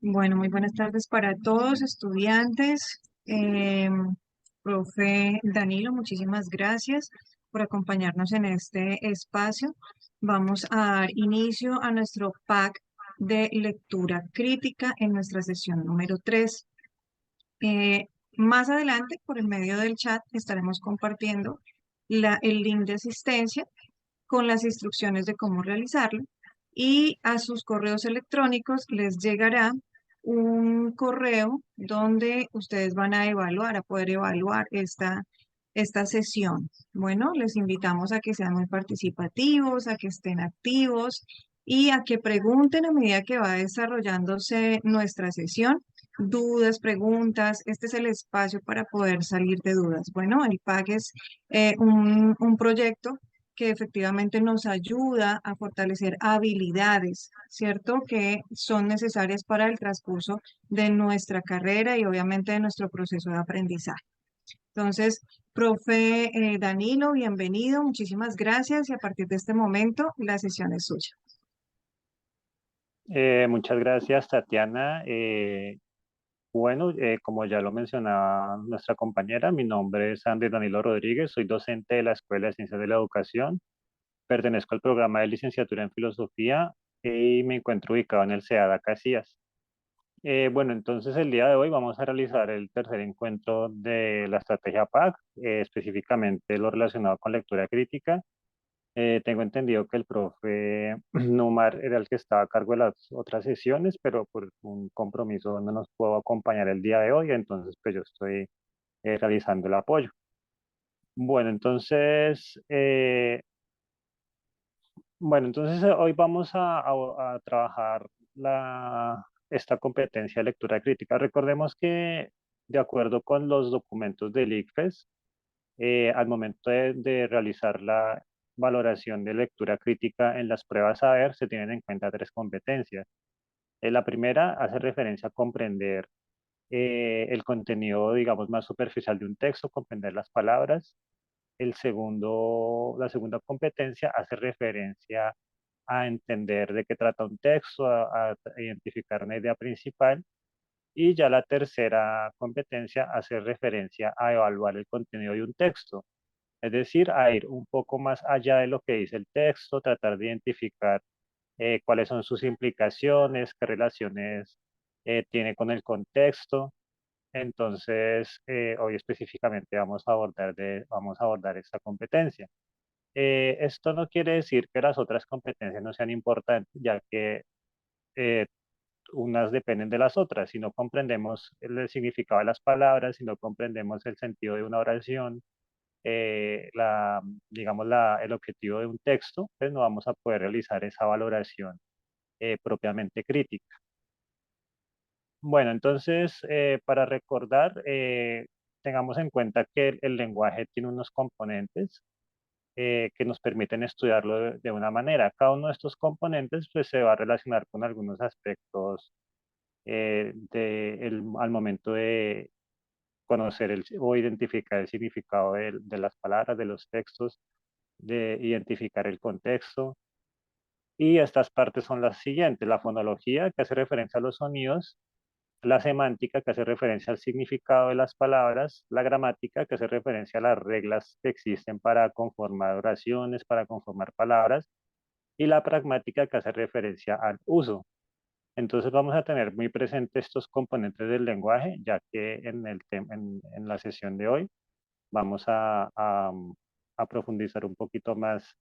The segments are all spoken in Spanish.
Bueno, muy buenas tardes para todos, estudiantes. Profe Danilo, muchísimas gracias por acompañarnos en este espacio. Vamos a dar inicio a nuestro pack de lectura crítica en nuestra sesión número 3. Más adelante, por el medio del chat, estaremos compartiendo el link de asistencia con las instrucciones de cómo realizarlo y a sus correos electrónicos les llegará un correo donde ustedes van a poder evaluar esta sesión. Bueno, les invitamos a que sean muy participativos, a que estén activos y a que pregunten a medida que va desarrollándose nuestra sesión. Dudas, preguntas, este es el espacio para poder salir de dudas. Bueno, el PAC es un proyecto que efectivamente nos ayuda a fortalecer habilidades, ¿cierto? Que son necesarias para el transcurso de nuestra carrera y obviamente de nuestro proceso de aprendizaje. Entonces, profe Danilo, bienvenido, muchísimas gracias y a partir de este momento la sesión es suya. Muchas gracias, Tatiana. Bueno, como ya lo mencionaba nuestra compañera, mi nombre es Andrés Danilo Rodríguez, soy docente de la Escuela de Ciencias de la Educación, pertenezco al programa de licenciatura en Filosofía y me encuentro ubicado en el CEADA Casillas. Bueno, entonces el día de hoy vamos a realizar el tercer encuentro de la estrategia PAC, específicamente lo relacionado con lectura crítica. Tengo entendido que el profe Numar era el que estaba a cargo de las otras sesiones, pero por un compromiso no nos puedo acompañar el día de hoy, entonces pues yo estoy realizando el apoyo. Bueno, entonces hoy vamos a trabajar esta competencia de lectura crítica. Recordemos que de acuerdo con los documentos del ICFES, al momento de realizar la valoración de lectura crítica en las pruebas saber, se tienen en cuenta tres competencias. La primera hace referencia a comprender el contenido, digamos, más superficial de un texto, comprender las palabras. La segunda competencia hace referencia a entender de qué trata un texto, a identificar una idea principal. Y ya la tercera competencia hace referencia a evaluar el contenido de un texto, es decir, a ir un poco más allá de lo que dice el texto, tratar de identificar cuáles son sus implicaciones, qué relaciones tiene con el contexto. Entonces, hoy específicamente vamos a abordar esta competencia. Esto no quiere decir que las otras competencias no sean importantes, ya que eh, unas dependen de las otras. Si no comprendemos el significado de las palabras, si no comprendemos el sentido de una oración, digamos, el objetivo de un texto, pues no vamos a poder realizar esa valoración propiamente crítica. Bueno, entonces, para recordar, tengamos en cuenta que el lenguaje tiene unos componentes que nos permiten estudiarlo de una manera. Cada uno de estos componentes pues, se va a relacionar con algunos aspectos al momento de conocer o identificar el significado de las palabras, de los textos, de identificar el contexto. Y estas partes son las siguientes: la fonología, que hace referencia a los sonidos; la semántica, que hace referencia al significado de las palabras; la gramática, que hace referencia a las reglas que existen para conformar oraciones, para conformar palabras; y la pragmática, que hace referencia al uso. Entonces vamos a tener muy presentes estos componentes del lenguaje, ya que en la sesión de hoy vamos a profundizar un poquito más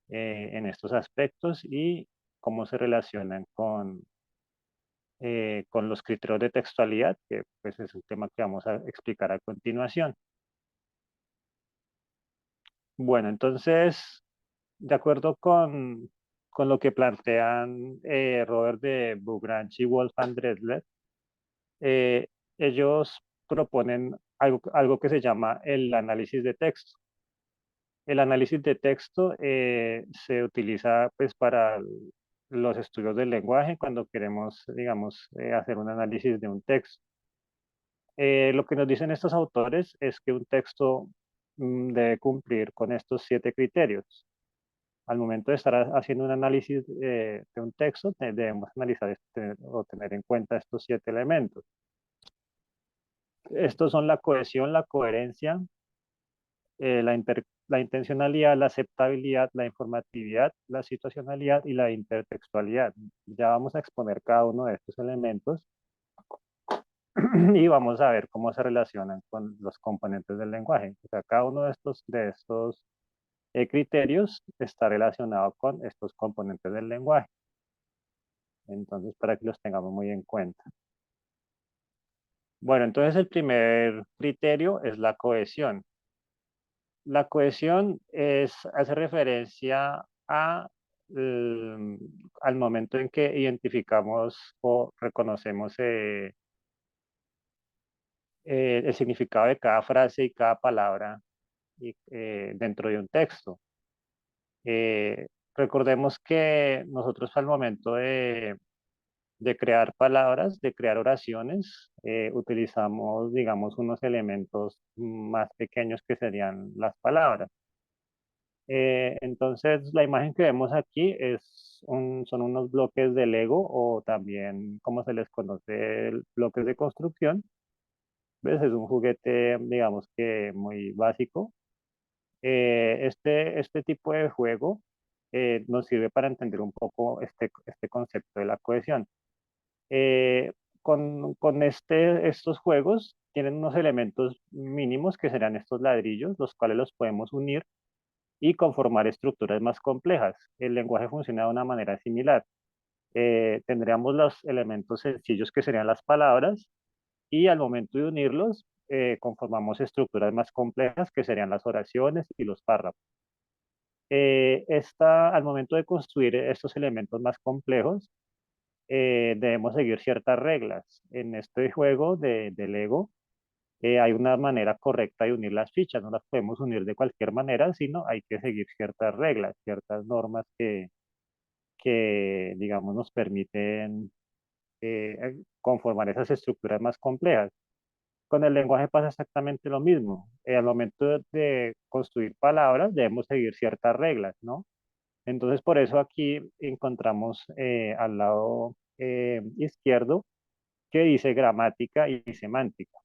en estos aspectos y cómo se relacionan con los criterios de textualidad, que pues es un tema que vamos a explicar a continuación. Bueno, entonces, de acuerdo con lo que plantean Robert de Bourgange y Wolfgang Dresler, eh, ellos proponen algo que se llama el análisis de texto. El análisis de texto se utiliza pues para los estudios del lenguaje cuando queremos, digamos, hacer un análisis de un texto. Lo que nos dicen estos autores es que un texto debe cumplir con estos 7 criterios. Al momento de estar haciendo un análisis de un texto, debemos analizar o tener en cuenta estos 7 elementos. Estos son la cohesión, la coherencia, la intencionalidad, la aceptabilidad, la informatividad, la situacionalidad y la intertextualidad. Ya vamos a exponer cada uno de estos elementos y vamos a ver cómo se relacionan con los componentes del lenguaje. O sea, cada uno de estos criterios está relacionado con estos componentes del lenguaje. Entonces, para que los tengamos muy en cuenta. Bueno, entonces el primer criterio es la cohesión. La cohesión hace referencia al momento en que identificamos o reconocemos el significado de cada frase y cada palabra dentro de un texto. Eh, Recordemos que nosotros al momento de crear palabras, de crear oraciones, utilizamos, digamos, unos elementos más pequeños que serían las palabras. Entonces, la imagen que vemos aquí son unos bloques de Lego o también, como se les conoce, bloques de construcción. ¿Ves? Es un juguete, digamos que muy básico. Este tipo de juego nos sirve para entender un poco este concepto de la cohesión. Con estos juegos tienen unos elementos mínimos que serán estos ladrillos, los cuales los podemos unir y conformar estructuras más complejas. El lenguaje funciona de una manera similar. Tendríamos los elementos sencillos que serían las palabras y al momento de unirlos conformamos estructuras más complejas que serían las oraciones y los párrafos. Al momento de construir estos elementos más complejos, debemos seguir ciertas reglas. En este juego de Lego hay una manera correcta de unir las fichas, no las podemos unir de cualquier manera, sino hay que seguir ciertas reglas, ciertas normas que digamos, nos permiten conformar esas estructuras más complejas. Con el lenguaje pasa exactamente lo mismo. Al momento de construir palabras debemos seguir ciertas reglas, ¿no? Entonces, por eso aquí encontramos al lado izquierdo que dice gramática y semántica.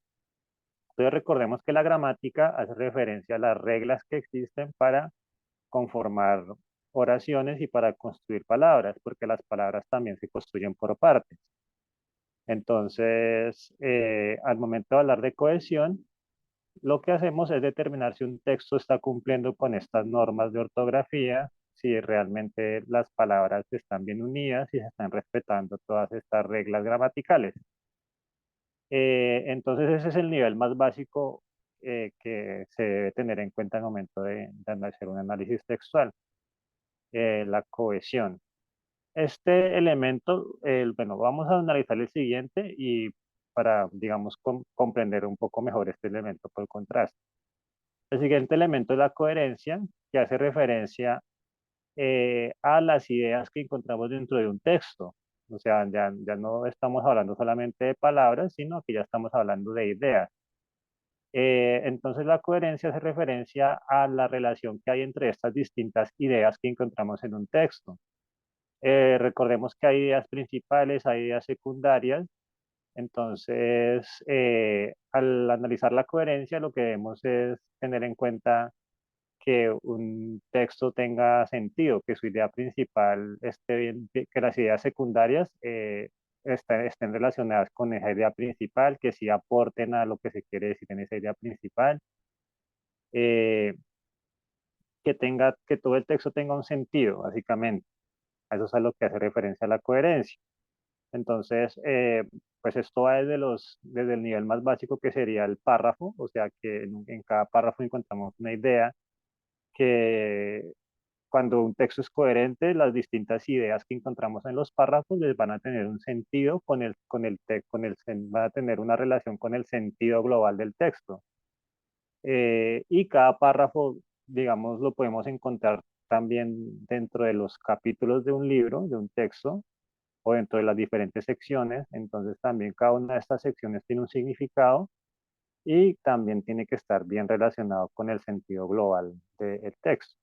Entonces, recordemos que la gramática hace referencia a las reglas que existen para conformar oraciones y para construir palabras, porque las palabras también se construyen por partes. Entonces, al momento de hablar de cohesión, lo que hacemos es determinar si un texto está cumpliendo con estas normas de ortografía, si realmente las palabras están bien unidas y se están respetando todas estas reglas gramaticales. Entonces ese es el nivel más básico que se debe tener en cuenta en el momento de hacer un análisis textual, la cohesión. Este elemento, bueno, vamos a analizar el siguiente y para, digamos, comprender un poco mejor este elemento por contraste. El siguiente elemento es la coherencia, que hace referencia a las ideas que encontramos dentro de un texto. O sea, ya no estamos hablando solamente de palabras, sino que ya estamos hablando de ideas. Entonces la coherencia hace referencia a la relación que hay entre estas distintas ideas que encontramos en un texto. Recordemos que hay ideas principales, hay ideas secundarias. Entonces, al analizar la coherencia, lo que debemos es tener en cuenta que un texto tenga sentido, que su idea principal esté bien, que las ideas secundarias estén relacionadas con esa idea principal, que sí aporten a lo que se quiere decir en esa idea principal, eh, que todo el texto tenga un sentido, básicamente. A eso es a lo que hace referencia a la coherencia. Entonces, pues esto va desde el nivel más básico que sería el párrafo, o sea que en cada párrafo encontramos una idea que cuando un texto es coherente, las distintas ideas que encontramos en los párrafos les van a tener un sentido van a tener una relación con el sentido global del texto. Y cada párrafo, digamos, lo podemos encontrar también dentro de los capítulos de un libro, de un texto, o dentro de las diferentes secciones. Entonces también cada una de estas secciones tiene un significado y también tiene que estar bien relacionado con el sentido global del texto.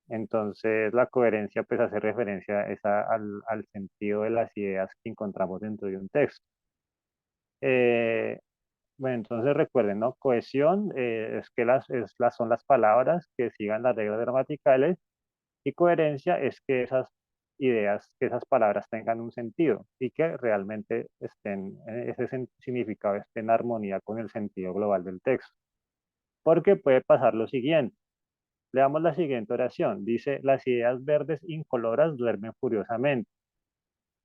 Entonces, la coherencia pues hace referencia al sentido de las ideas que encontramos dentro de un texto. Eh, bueno, entonces recuerden, ¿no? Cohesión es que son las palabras que sigan las reglas gramaticales y coherencia es que esas ideas, que esas palabras tengan un sentido y que realmente ese significado esté en armonía con el sentido global del texto. Porque puede pasar lo siguiente. Leamos la siguiente oración. Dice, las ideas verdes incoloras duermen furiosamente.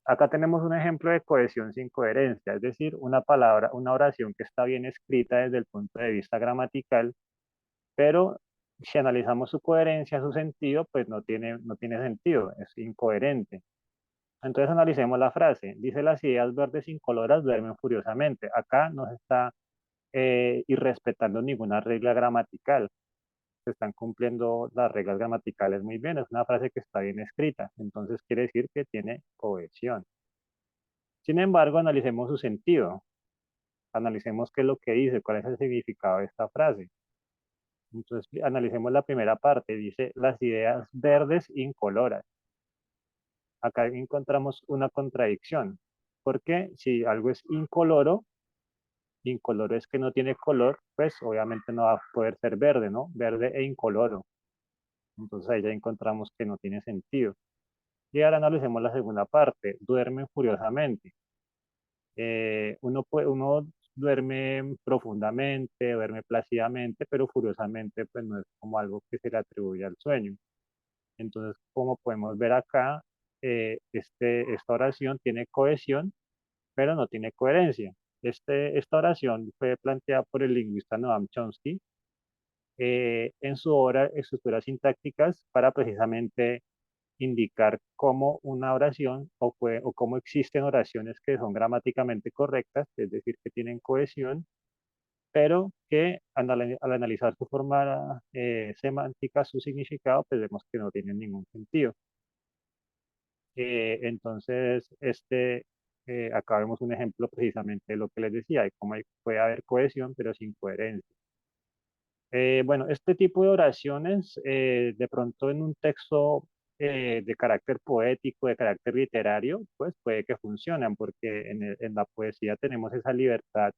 Acá tenemos un ejemplo de cohesión sin coherencia, es decir, una palabra, una oración que está bien escrita desde el punto de vista gramatical, pero si analizamos su coherencia, su sentido, pues no tiene sentido, es incoherente. Entonces analicemos la frase. Dice, las ideas verdes incoloras duermen furiosamente. Acá no se está irrespetando ninguna regla gramatical. Se están cumpliendo las reglas gramaticales muy bien. Es una frase que está bien escrita. Entonces quiere decir que tiene cohesión. Sin embargo, analicemos su sentido. Analicemos qué es lo que dice, cuál es el significado de esta frase. Entonces, analicemos la primera parte. Dice, las ideas verdes incoloras. Acá encontramos una contradicción. Porque si algo es incoloro, incoloro es que no tiene color, pues obviamente no va a poder ser verde, ¿no? Verde e incoloro. Entonces ahí ya encontramos que no tiene sentido. Y ahora analicemos la segunda parte. Duermen furiosamente. Uno duerme profundamente, duerme plácidamente, pero furiosamente pues no es como algo que se le atribuye al sueño. Entonces, como podemos ver acá, esta oración tiene cohesión, pero no tiene coherencia. Esta oración fue planteada por el lingüista Noam Chomsky en su obra Estructuras sintácticas para precisamente indicar cómo una oración o cómo existen oraciones que son gramáticamente correctas, es decir, que tienen cohesión, pero que al analizar su forma semántica, su significado, pues vemos que no tienen ningún sentido. Entonces, acá vemos un ejemplo precisamente de lo que les decía, de cómo puede haber cohesión, pero sin coherencia. Bueno, este tipo de oraciones, de pronto en un texto de carácter poético, de carácter literario, pues puede que funcionen, porque en la poesía tenemos esa libertad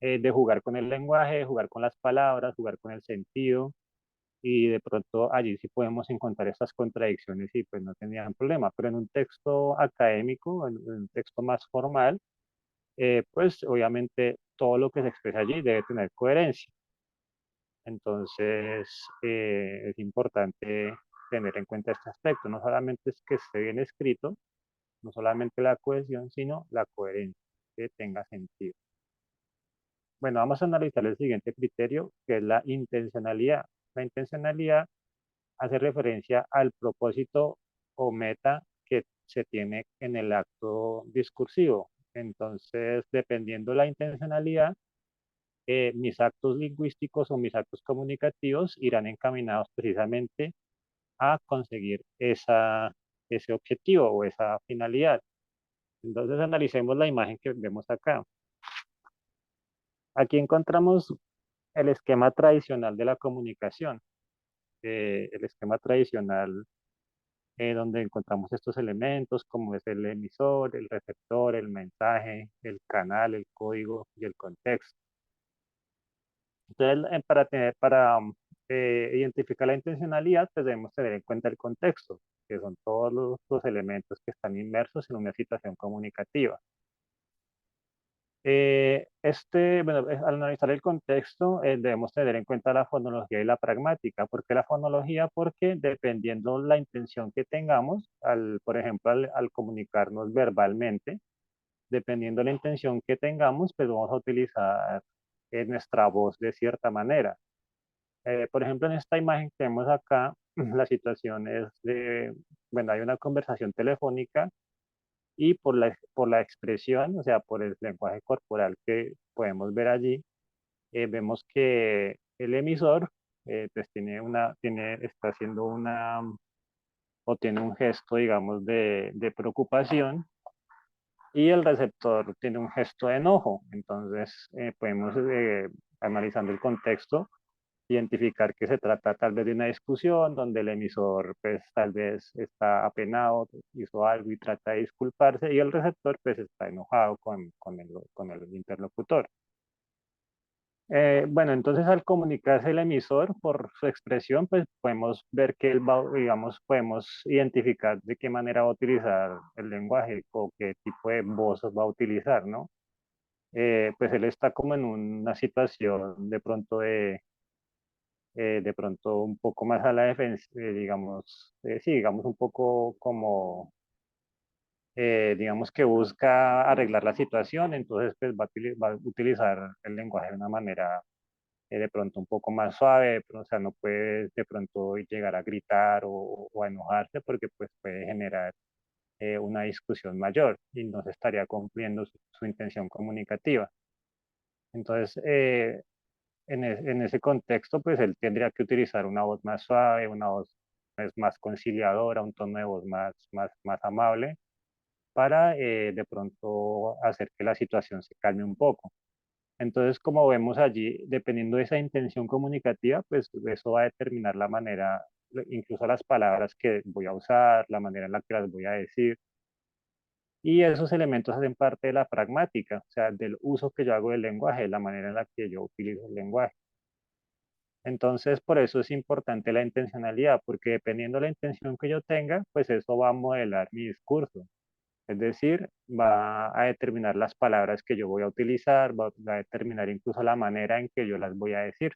de jugar con el lenguaje, de jugar con las palabras, jugar con el sentido, y de pronto allí sí podemos encontrar estas contradicciones y pues no tendrían problema. Pero en un texto académico, en un texto más formal, pues obviamente todo lo que se expresa allí debe tener coherencia. Entonces, es importante tener en cuenta este aspecto. No solamente es que esté bien escrito, no solamente la cohesión, sino la coherencia, que tenga sentido. Bueno, vamos a analizar el siguiente criterio, que es la intencionalidad. La intencionalidad hace referencia al propósito o meta que se tiene en el acto discursivo. Entonces, dependiendo de la intencionalidad, mis actos lingüísticos o mis actos comunicativos irán encaminados precisamente a conseguir ese objetivo o esa finalidad. Entonces analicemos la imagen que vemos acá. Aquí encontramos el esquema tradicional de la comunicación. El esquema tradicional donde encontramos estos elementos como es el emisor, el receptor, el mensaje, el canal, el código y el contexto. Entonces, para identificar la intencionalidad, pues debemos tener en cuenta el contexto, que son todos los elementos que están inmersos en una situación comunicativa. Bueno, al analizar el contexto, debemos tener en cuenta la fonología y la pragmática. ¿Por qué la fonología? Porque dependiendo la intención que tengamos, por ejemplo, al comunicarnos verbalmente, dependiendo la intención que tengamos, pues vamos a utilizar nuestra voz de cierta manera. Por ejemplo, en esta imagen que vemos acá, la situación es bueno, hay una conversación telefónica y por la expresión, o sea, por el lenguaje corporal que podemos ver allí, vemos que el emisor pues está haciendo o tiene un gesto, digamos, de preocupación y el receptor tiene un gesto de enojo. Entonces, podemos, analizando el contexto, identificar que se trata tal vez de una discusión donde el emisor pues tal vez está apenado, hizo algo y trata de disculparse y el receptor pues está enojado con el interlocutor. Bueno, entonces al comunicarse el emisor por su expresión, pues podemos ver que él va, digamos, podemos identificar de qué manera va a utilizar el lenguaje o qué tipo de voz va a utilizar, ¿no? Pues él está como en una situación de pronto un poco más a la defensa, digamos, sí, digamos un poco como, digamos que busca arreglar la situación, entonces pues va a utilizar el lenguaje de una manera de pronto un poco más suave, pero, o sea, no puede de pronto llegar a gritar o a enojarse porque pues puede generar una discusión mayor y no se estaría cumpliendo su intención comunicativa. Entonces, en ese contexto, pues él tendría que utilizar una voz más suave, una voz pues, más conciliadora, un tono de voz más amable para de pronto hacer que la situación se calme un poco. Entonces, como vemos allí, dependiendo de esa intención comunicativa, pues eso va a determinar la manera, incluso las palabras que voy a usar, la manera en la que las voy a decir. Y esos elementos hacen parte de la pragmática, o sea, del uso que yo hago del lenguaje, la manera en la que yo utilizo el lenguaje. Entonces, por eso es importante la intencionalidad, porque dependiendo de la intención que yo tenga, pues eso va a modelar mi discurso. Es decir, va a determinar las palabras que yo voy a utilizar, va a determinar incluso la manera en que yo las voy a decir.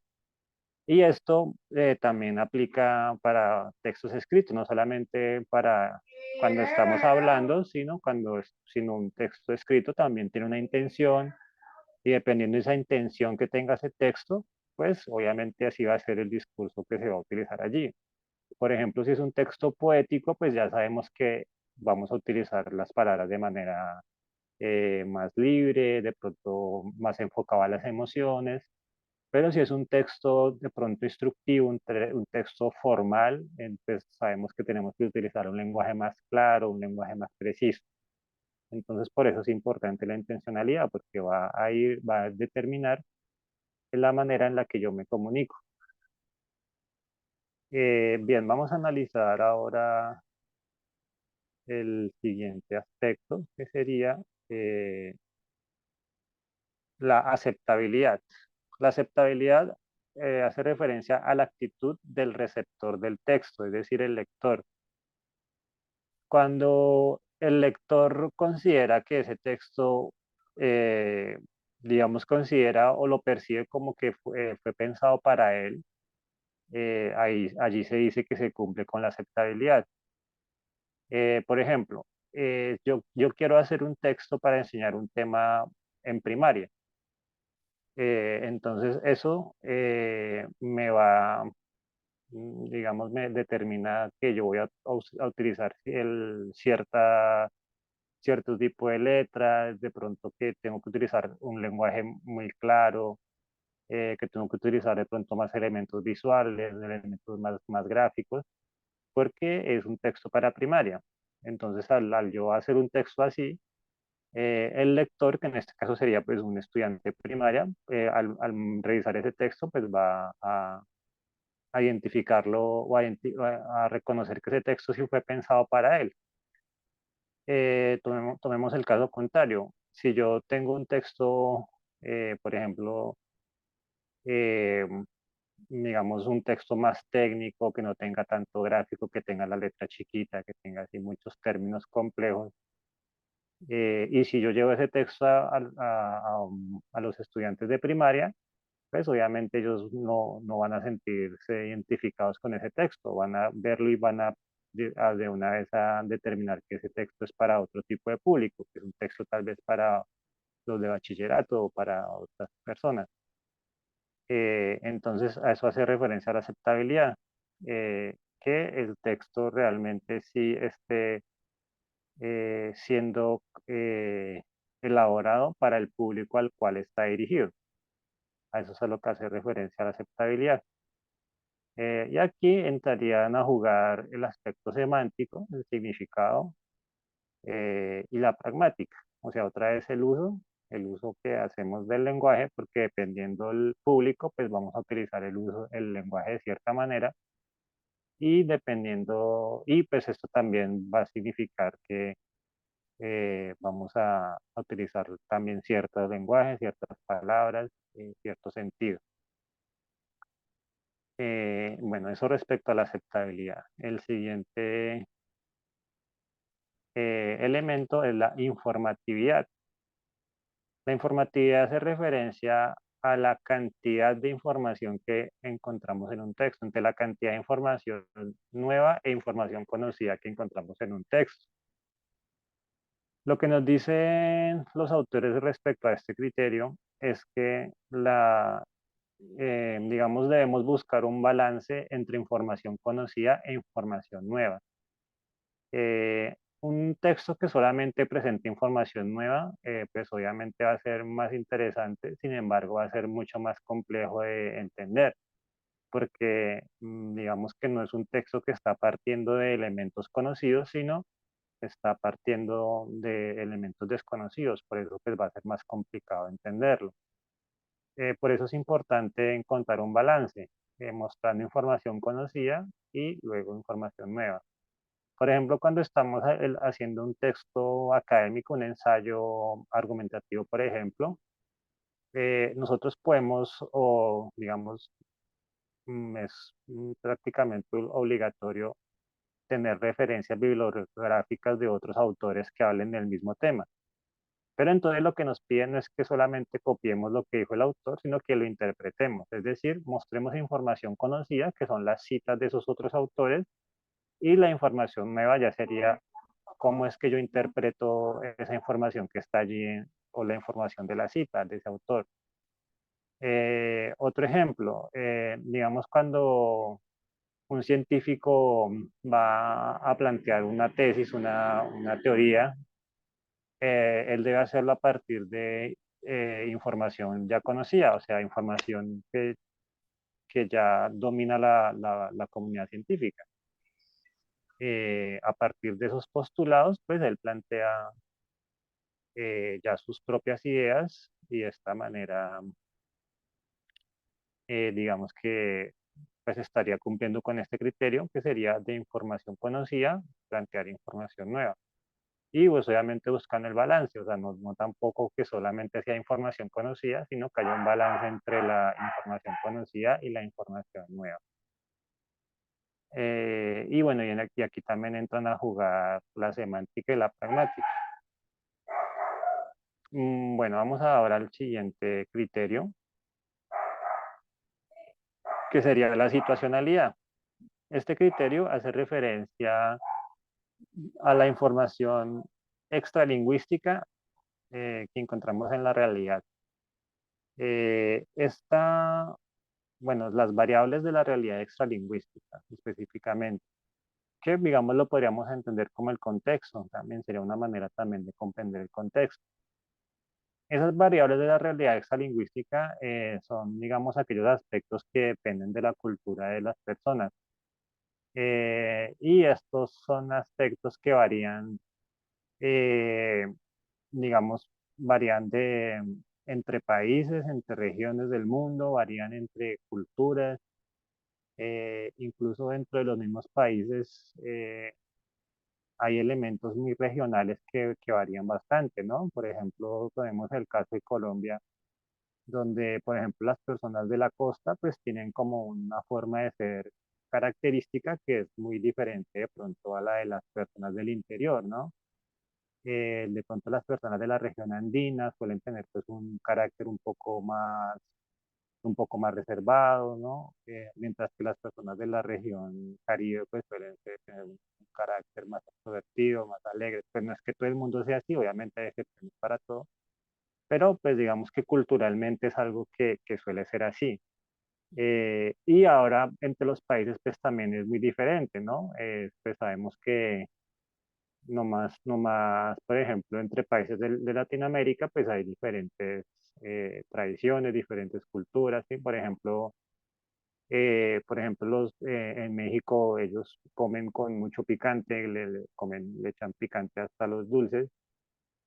Y esto también aplica para textos escritos, no solamente para cuando estamos hablando, sino un texto escrito también tiene una intención y dependiendo de esa intención que tenga ese texto, pues obviamente así va a ser el discurso que se va a utilizar allí. Por ejemplo, si es un texto poético, pues ya sabemos que vamos a utilizar las palabras de manera más libre, de pronto más enfocado a las emociones, pero si es un texto de pronto instructivo, un texto formal, entonces sabemos que tenemos que utilizar un lenguaje más claro, un lenguaje más preciso. Entonces, por eso es importante la intencionalidad, porque va a determinar la manera en la que yo me comunico. Bien, vamos a analizar ahora el siguiente aspecto, que sería eh, la aceptabilidad. La aceptabilidad hace referencia a la actitud del receptor del texto, es decir, el lector. Cuando el lector considera que ese texto, eh, digamos, considera o lo percibe como que fue pensado para él, allí se dice que se cumple con la aceptabilidad. Por ejemplo, yo quiero hacer un texto para enseñar un tema en primaria. Entonces eso digamos, me determina que yo voy a utilizar cierto tipo de letras, de pronto que tengo que utilizar un lenguaje muy claro, que tengo que utilizar de pronto más elementos visuales, elementos más gráficos, porque es un texto para primaria. Entonces, al yo hacer un texto así, el lector, que en este caso sería pues un estudiante de primaria, al revisar ese texto, pues va a identificarlo o a reconocer que ese texto sí fue pensado para él. Tomemos el caso contrario. Si yo tengo un texto, por ejemplo, eh, digamos un texto más técnico, que no tenga tanto gráfico, que tenga la letra chiquita, que tenga así muchos términos complejos, y si yo llevo ese texto a los estudiantes de primaria, pues obviamente ellos no van a sentirse identificados con ese texto, van a verlo y van de una vez a determinar que ese texto es para otro tipo de público, que es un texto tal vez para los de bachillerato o para otras personas. Entonces a eso hace referencia a la aceptabilidad, que el texto realmente sí esté siendo elaborado para el público al cual está dirigido. A eso es a lo que hace referencia a la aceptabilidad. Y aquí entrarían a jugar el aspecto semántico, el significado y la pragmática. O sea, otra vez el uso el uso que hacemos del lenguaje, porque dependiendo del público, pues vamos a utilizar el lenguaje de cierta manera y dependiendo, y pues esto también va a significar que vamos a utilizar también ciertos lenguajes, ciertas palabras, cierto sentido. Bueno, eso respecto a la aceptabilidad. El siguiente elemento es la informatividad. La informatividad hace referencia a la cantidad de información que encontramos en un texto, entre la cantidad de información nueva e información conocida que encontramos en un texto. Lo que nos dicen los autores respecto a este criterio es que digamos, debemos buscar un balance entre información conocida e información nueva. Un texto que solamente presente información nueva, pues obviamente va a ser más interesante, sin embargo va a ser mucho más complejo de entender, porque digamos que no es un texto que está partiendo de elementos conocidos, sino está partiendo de elementos desconocidos, por eso pues va a ser más complicado entenderlo. Por eso es importante encontrar un balance, mostrando información conocida y luego información nueva. Por ejemplo, cuando estamos haciendo un texto académico, un ensayo argumentativo, por ejemplo, nosotros podemos, o digamos, es prácticamente obligatorio tener referencias bibliográficas de otros autores que hablen del mismo tema. Pero entonces lo que nos piden no es que solamente copiemos lo que dijo el autor, sino que lo interpretemos, es decir, mostremos información conocida, que son las citas de esos otros autores, y la información nueva ya sería cómo es que yo interpreto esa información que está allí o la información de la cita de ese autor. Otro ejemplo, digamos cuando un científico va a plantear una tesis, una teoría, él debe hacerlo a partir de información ya conocida, o sea, información que ya domina la comunidad científica. A partir de esos postulados, pues él plantea ya sus propias ideas y de esta manera, digamos que pues estaría cumpliendo con este criterio que sería de información conocida, plantear información nueva. Y pues obviamente buscando el balance, o sea, no tampoco que solamente sea información conocida, sino que haya un balance entre la información conocida y la información nueva. Y bueno, y aquí también entran a jugar la semántica y la pragmática. Bueno, vamos ahora al siguiente criterio, que sería la situacionalidad. Este criterio hace referencia a la información extralingüística que encontramos en la realidad. Bueno, las variables de la realidad extralingüística específicamente, que digamos lo podríamos entender como el contexto, también sería una manera también de comprender el contexto. Esas variables de la realidad extralingüística son, digamos, aquellos aspectos que dependen de la cultura de las personas. Y estos son aspectos que varían, eh, digamos, varían entre países, entre regiones del mundo, varían entre culturas, incluso dentro de los mismos países hay elementos muy regionales que varían bastante, ¿no? Por ejemplo, tenemos el caso de Colombia, donde, por ejemplo, las personas de la costa pues tienen como una forma de ser característica que es muy diferente de pronto a la de las personas del interior, ¿no? De pronto las personas de la región andina suelen tener pues un carácter un poco más reservado, ¿no? Mientras que las personas de la región Caribe pues suelen tener un carácter más extrovertido, más alegre. Pues no es que todo el mundo sea así, obviamente hay excepciones para todo, pero pues digamos que culturalmente es algo que suele ser así. Y ahora entre los países pues también es muy diferente, ¿no? Pues sabemos que no más, por ejemplo, entre países de Latinoamérica pues hay diferentes tradiciones, diferentes culturas, ¿sí? Por ejemplo en México ellos comen con mucho picante, le echan picante hasta los dulces,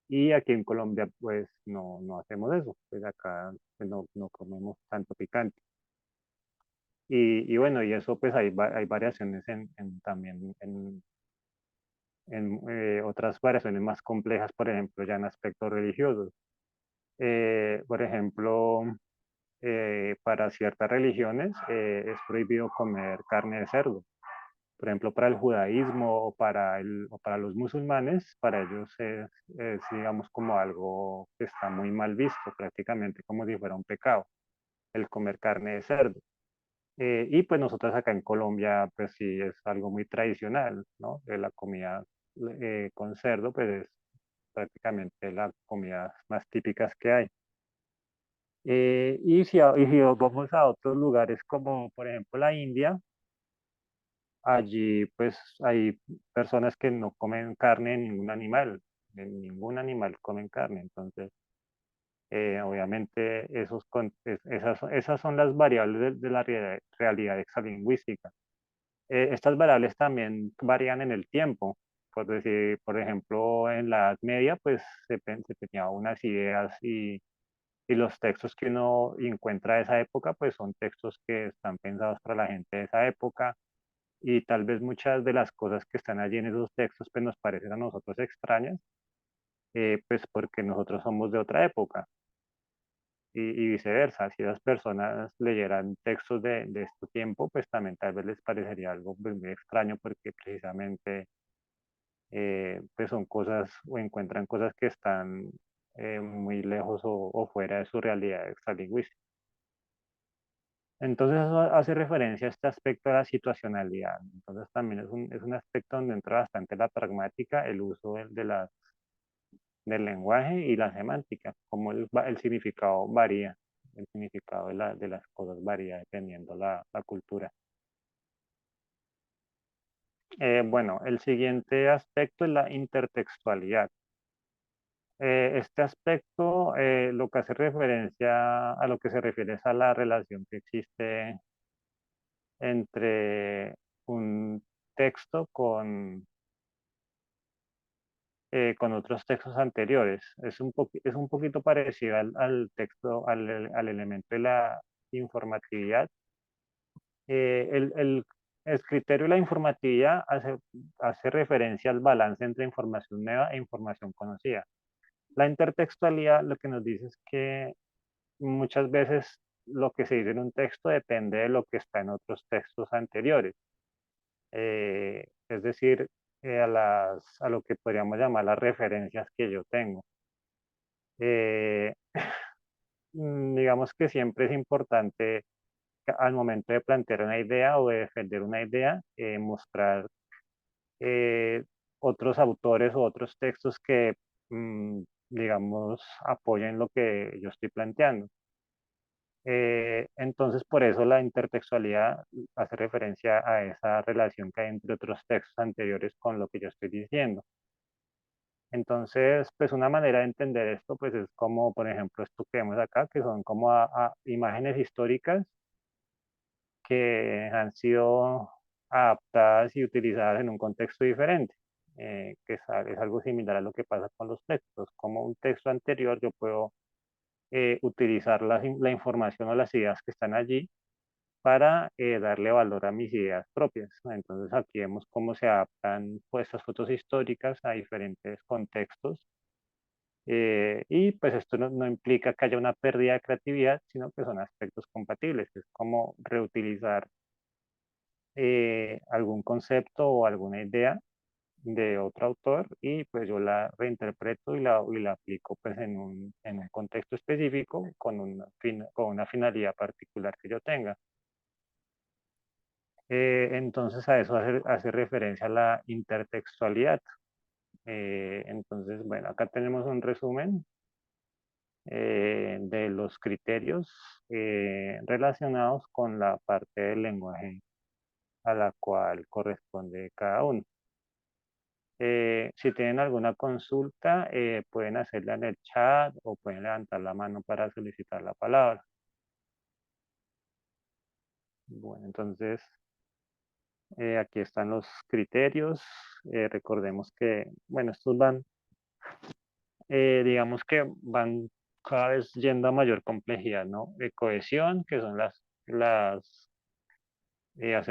Y aquí en Colombia pues no hacemos eso, pues acá pues, no comemos tanto picante. Y bueno, y eso pues hay variaciones también en otras variaciones más complejas, por ejemplo, ya en aspectos religiosos. Por ejemplo, para ciertas religiones es prohibido comer carne de cerdo. Por ejemplo, para el judaísmo o para los musulmanes, para ellos es, digamos, como algo que está muy mal visto, prácticamente como si fuera un pecado, el comer carne de cerdo. Y pues nosotros acá en Colombia, pues sí, es algo muy tradicional, ¿no? La comida con cerdo, pues es prácticamente las comidas más típicas que hay. Y si vamos a otros lugares como por ejemplo la India, allí pues hay personas que no comen carne de ningún animal comen carne. Entonces, obviamente esas son las variables de la realidad extralingüística. Estas variables también varían en el tiempo. Por decir, por ejemplo, en la Edad Media, pues se tenía unas ideas y los textos que uno encuentra de esa época, pues son textos que están pensados para la gente de esa época y tal vez muchas de las cosas que están allí en esos textos pues nos parecen a nosotros extrañas, pues porque nosotros somos de otra época y viceversa. Si las personas leyeran textos de este tiempo, pues también tal vez les parecería algo pues, muy extraño porque precisamente pues son cosas o encuentran cosas que están muy lejos o fuera de su realidad extralingüística. Entonces eso hace referencia a este aspecto de la situacionalidad. Entonces también es un aspecto donde entra bastante la pragmática, el uso del lenguaje y la semántica, como el significado varía, el significado de las cosas varía dependiendo la cultura. Bueno, el siguiente aspecto es la intertextualidad. Este aspecto lo que hace referencia a lo que se refiere es a la relación que existe entre un texto con otros textos anteriores. Es un poquito parecido al texto, al elemento de la informatividad. El criterio de la informatividad hace referencia al balance entre información nueva e información conocida. La intertextualidad lo que nos dice es que muchas veces lo que se dice en un texto depende de lo que está en otros textos anteriores. Es decir, a lo que podríamos llamar las referencias que yo tengo. Eh, digamos que siempre es importante al momento de plantear una idea o de defender una idea, mostrar eh, otros autores o otros textos que, mm, digamos, apoyen lo que yo estoy planteando. Entonces, por eso la intertextualidad hace referencia a esa relación que hay entre otros textos anteriores con lo que yo estoy diciendo. Entonces, pues una manera de entender esto, pues es como, por ejemplo, esto que vemos acá, que son como a imágenes históricas que han sido adaptadas y utilizadas en un contexto diferente, es algo similar a lo que pasa con los textos. Como un texto anterior, yo puedo utilizar la información o las ideas que están allí para darle valor a mis ideas propias, ¿no? Entonces aquí vemos cómo se adaptan pues, estas fotos históricas a diferentes contextos y pues esto no implica que haya una pérdida de creatividad, sino que son aspectos compatibles. Es como reutilizar algún concepto o alguna idea de otro autor y pues yo la reinterpreto y la aplico pues en un contexto específico con una finalidad particular que yo tenga. Entonces a eso hace referencia la intertextualidad. Entonces, bueno, acá tenemos un resumen de los criterios relacionados con la parte del lenguaje a la cual corresponde cada uno. Si tienen alguna consulta, pueden hacerla en el chat o pueden levantar la mano para solicitar la palabra. Bueno, entonces aquí están los criterios. Recordemos que, bueno, estos van digamos que van cada vez yendo a mayor complejidad, ¿no? De cohesión, que son hace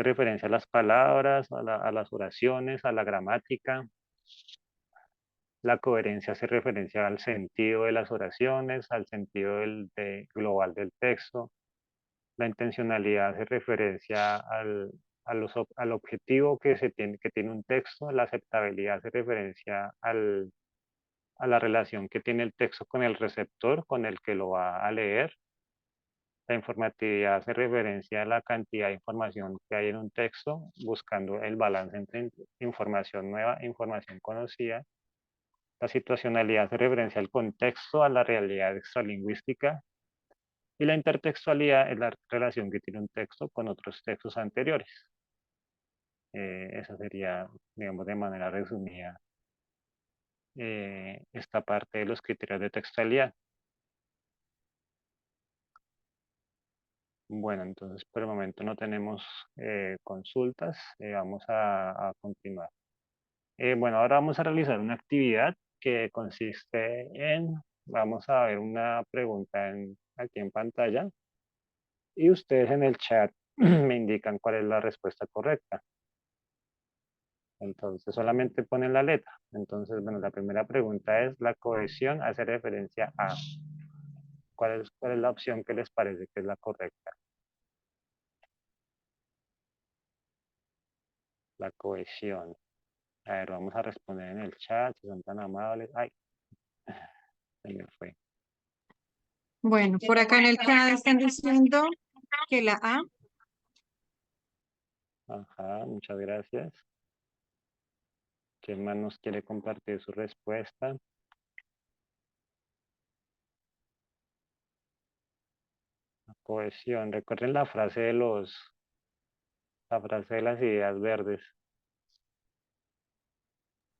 referencia a las palabras, a las oraciones, a la gramática. La coherencia hace referencia al sentido de las oraciones, al sentido global del texto. La intencionalidad hace referencia al objetivo que tiene un texto. La aceptabilidad hace referencia a la relación que tiene el texto con el receptor, con el que lo va a leer. La informatividad hace referencia a la cantidad de información que hay en un texto, buscando el balance entre información nueva e información conocida. La situacionalidad hace referencia al contexto, a la realidad extralingüística. Y la intertextualidad es la relación que tiene un texto con otros textos anteriores. Esa sería, digamos, de manera resumida, esta parte de los criterios de textualidad. Bueno, entonces por el momento no tenemos consultas. Vamos a continuar. Bueno, ahora vamos a realizar una actividad que consiste vamos a ver una pregunta aquí en pantalla y ustedes en el chat me indican cuál es la respuesta correcta. Entonces solamente ponen la letra. Entonces, bueno, la primera pregunta es, ¿la cohesión hace referencia a? ¿Cuál es la opción que les parece que es la correcta? La cohesión. A ver, vamos a responder en el chat, si son tan amables. Ay, se me fue. Bueno, por acá en el chat están diciendo que la A. Ajá, muchas gracias. ¿Quién más nos quiere compartir su respuesta? La cohesión. Recuerden la frase de las ideas verdes.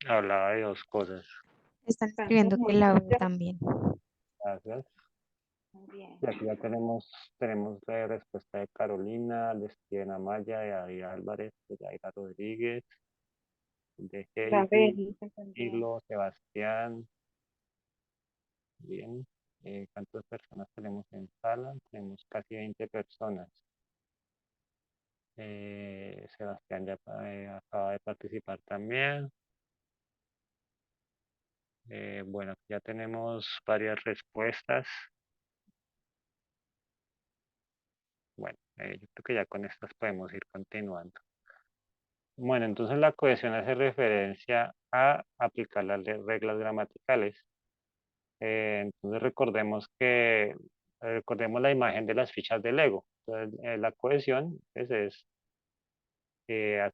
Hablaba de dos cosas. Están escribiendo que la B también. Gracias. Bien. Y aquí ya tenemos la respuesta de Carolina, de Steven Amaya, de David Álvarez, de Yaira Rodríguez, de Heidi, Hilo, Sebastián. Bien. ¿Cuántas personas tenemos en sala? Tenemos casi 20 personas. Sebastián ya acaba de participar también. Bueno, ya tenemos varias respuestas. Bueno, yo creo que ya con estas podemos ir continuando. Bueno, entonces la cohesión hace referencia a aplicar las reglas gramaticales. Entonces recordemos la imagen de las fichas de Lego. Entonces, la cohesión hace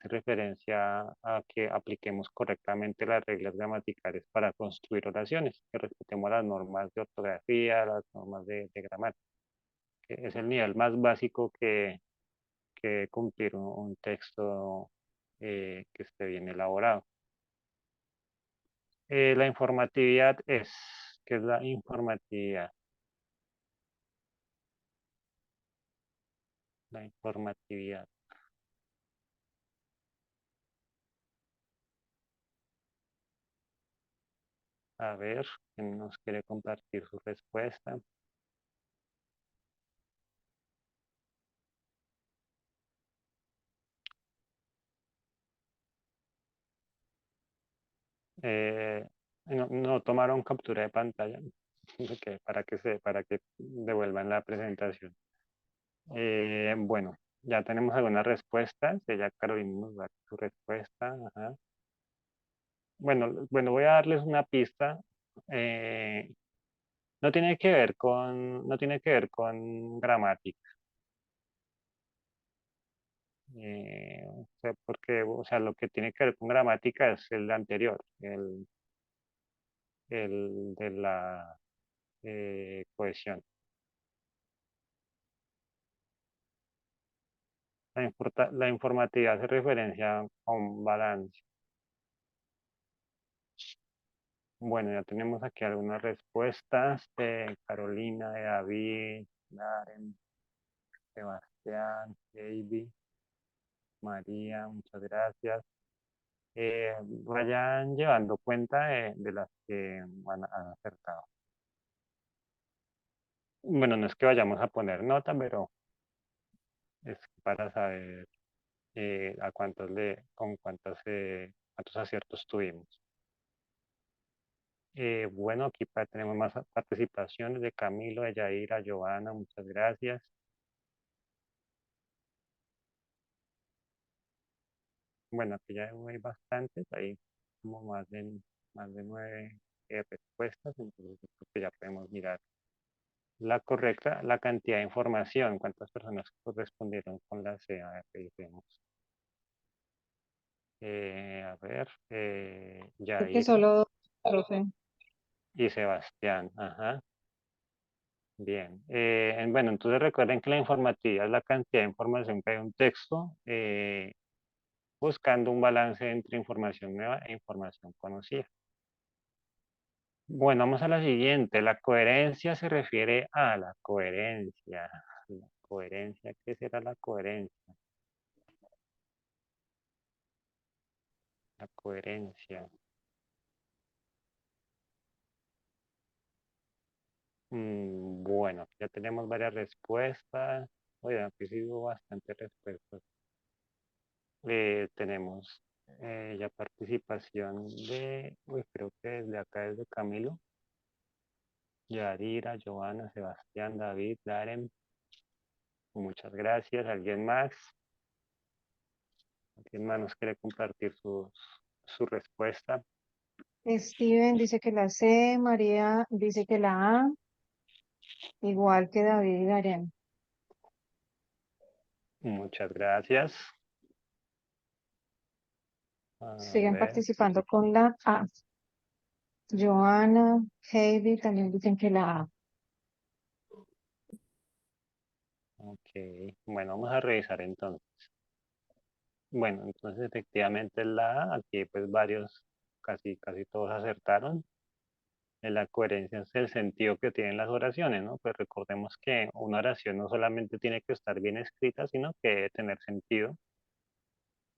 referencia a que apliquemos correctamente las reglas gramaticales para construir oraciones, que respetemos las normas de ortografía, las normas de gramática, que es el nivel más básico que cumplir un texto que esté bien elaborado. La informatividad ¿qué es la informatividad? La informatividad. A ver, ¿quién nos quiere compartir su respuesta? No tomaron captura de pantalla para que devuelvan la presentación. Bueno, ya tenemos algunas respuestas. Ya Carolina nos da su respuesta. Ajá. Bueno, voy a darles una pista. No tiene que ver con gramática. O sea, porque, o sea, lo que tiene que ver con gramática es el anterior, el de la cohesión. La informatividad hace referencia a un balance. Bueno, ya tenemos aquí algunas respuestas de Carolina, de David, Karen, Sebastián, David, María, muchas gracias. vayan llevando cuenta de las que han acertado. Bueno, no es que vayamos a poner nota, pero es para saber a cuántos aciertos tuvimos. Bueno, aquí tenemos más participaciones de Camilo, de Yaira, Giovanna, muchas gracias. Bueno, aquí ya hay bastantes, hay como más de 9 respuestas, entonces yo creo que ya podemos mirar la correcta, la cantidad de información, cuántas personas correspondieron con la C. A ver, revisemos. A ver, Creo que Yaira solo, profe. y Sebastián, ajá. Bien, bueno, entonces recuerden que la informatividad es la cantidad de información que hay en un texto, buscando un balance entre información nueva e información conocida. Bueno, vamos a la siguiente. La coherencia se refiere a la coherencia. La coherencia, ¿qué será la coherencia? La coherencia. Bueno, ya tenemos varias respuestas. Oigan, aquí sí hubo bastantes respuestas. Tenemos ya participación creo que desde acá, desde Camilo, Yarira, Giovanna, Sebastián, David, Darem. Muchas gracias. ¿Alguien más? ¿Alguien más nos quiere compartir su respuesta? Steven dice que la C, María dice que la A, igual que David y Darien. Muchas gracias. A Siguen ver, participando con la A. Joana, Heidi también dicen que la A. ok. Bueno, vamos a revisar entonces. Bueno, entonces efectivamente la A, aquí pues casi todos acertaron. La coherencia es el sentido que tienen las oraciones, ¿no? Pues recordemos que una oración no solamente tiene que estar bien escrita, sino que debe tener sentido.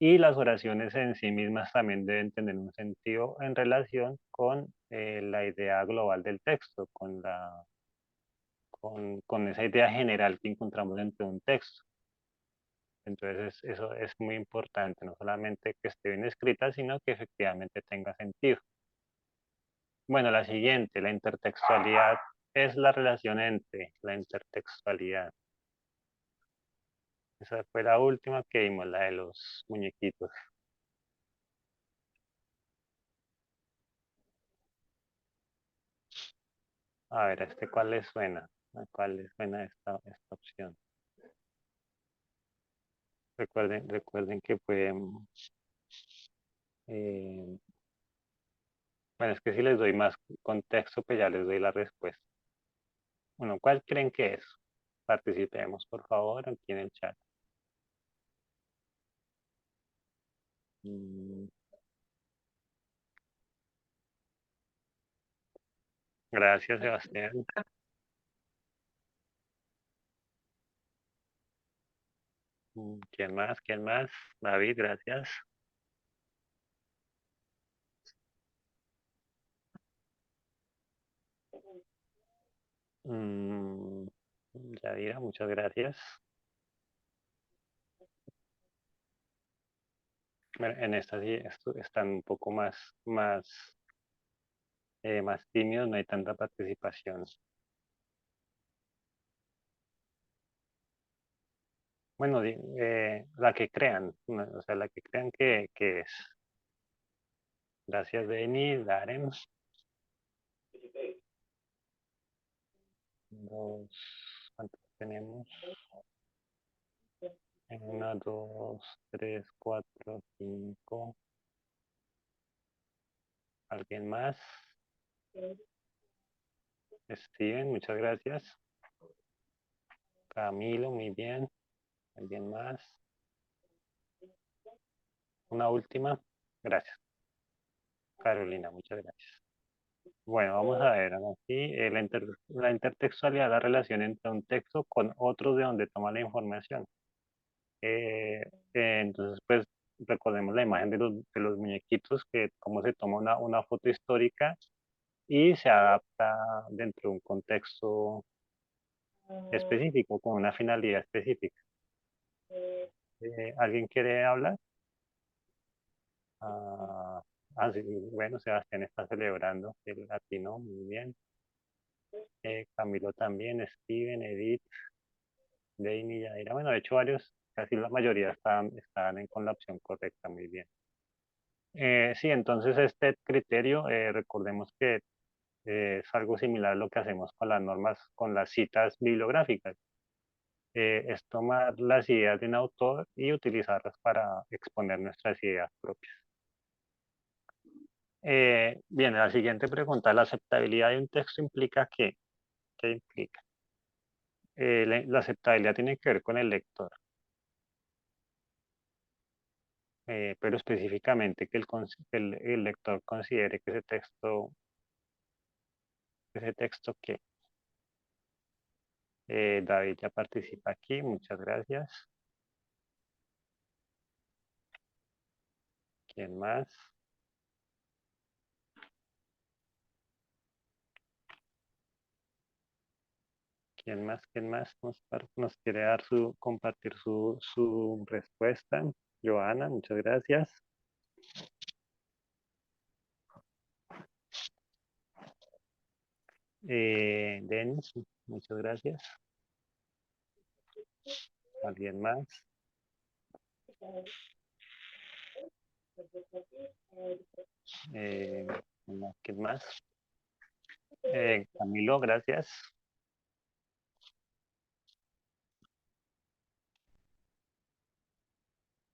Y las oraciones en sí mismas también deben tener un sentido en relación con la idea global del texto, con esa idea general que encontramos dentro de un texto. Entonces eso es muy importante, no solamente que esté bien escrita, sino que efectivamente tenga sentido. Bueno, la siguiente, la intertextualidad es la relación entre la intertextualidad. Esa fue la última que vimos, la de los muñequitos. A ver, ¿cuál les suena? ¿A cuál les suena esta opción? Recuerden que fue... eh, bueno, es que si les doy más contexto, pues ya les doy la respuesta. Bueno, ¿cuál creen que es? Participemos, por favor, aquí en el chat. Mm, Gracias, Sebastián. ¿Quién más? ¿Quién más? David, gracias. Mm, Yadira, muchas gracias. Bueno, en esta sí están un poco más tímidos, no hay tanta participación. Bueno, la que crean, o sea, la que crean que es. Gracias, Denis, Darem. ¿Cuántos tenemos? 1, 2, 3, 4, 5. ¿Alguien más? Steven, muchas gracias. Camilo, muy bien. ¿Alguien más? Una última. Gracias. Carolina, muchas gracias. Bueno, vamos a ver aquí la intertextualidad, la relación entre un texto con otro de donde toma la información. Entonces, pues recordemos la imagen de los muñequitos, que cómo se toma una foto histórica y se adapta dentro de un contexto específico, con una finalidad específica. ¿Alguien quiere hablar? Sí, bueno, Sebastián está celebrando el latino, muy bien. Camilo también, Steven, Edith, Deini, Yaira. Bueno, de hecho varios, casi la mayoría están con la opción correcta, muy bien. Sí, entonces este criterio, recordemos que es algo similar a lo que hacemos con las normas, con las citas bibliográficas. Es tomar las ideas de un autor y utilizarlas para exponer nuestras ideas propias. Bien, la siguiente pregunta, ¿la aceptabilidad de un texto implica qué? ¿Qué implica? La aceptabilidad tiene que ver con el lector, pero específicamente que el lector considere que ese texto ¿qué? David ya participa aquí, muchas gracias. ¿Quién más? ¿Quién más? ¿Quién más nos quiere dar compartir su respuesta? Joana, muchas gracias. Denis, muchas gracias. ¿Alguien más? ¿Quién más? Camilo, gracias.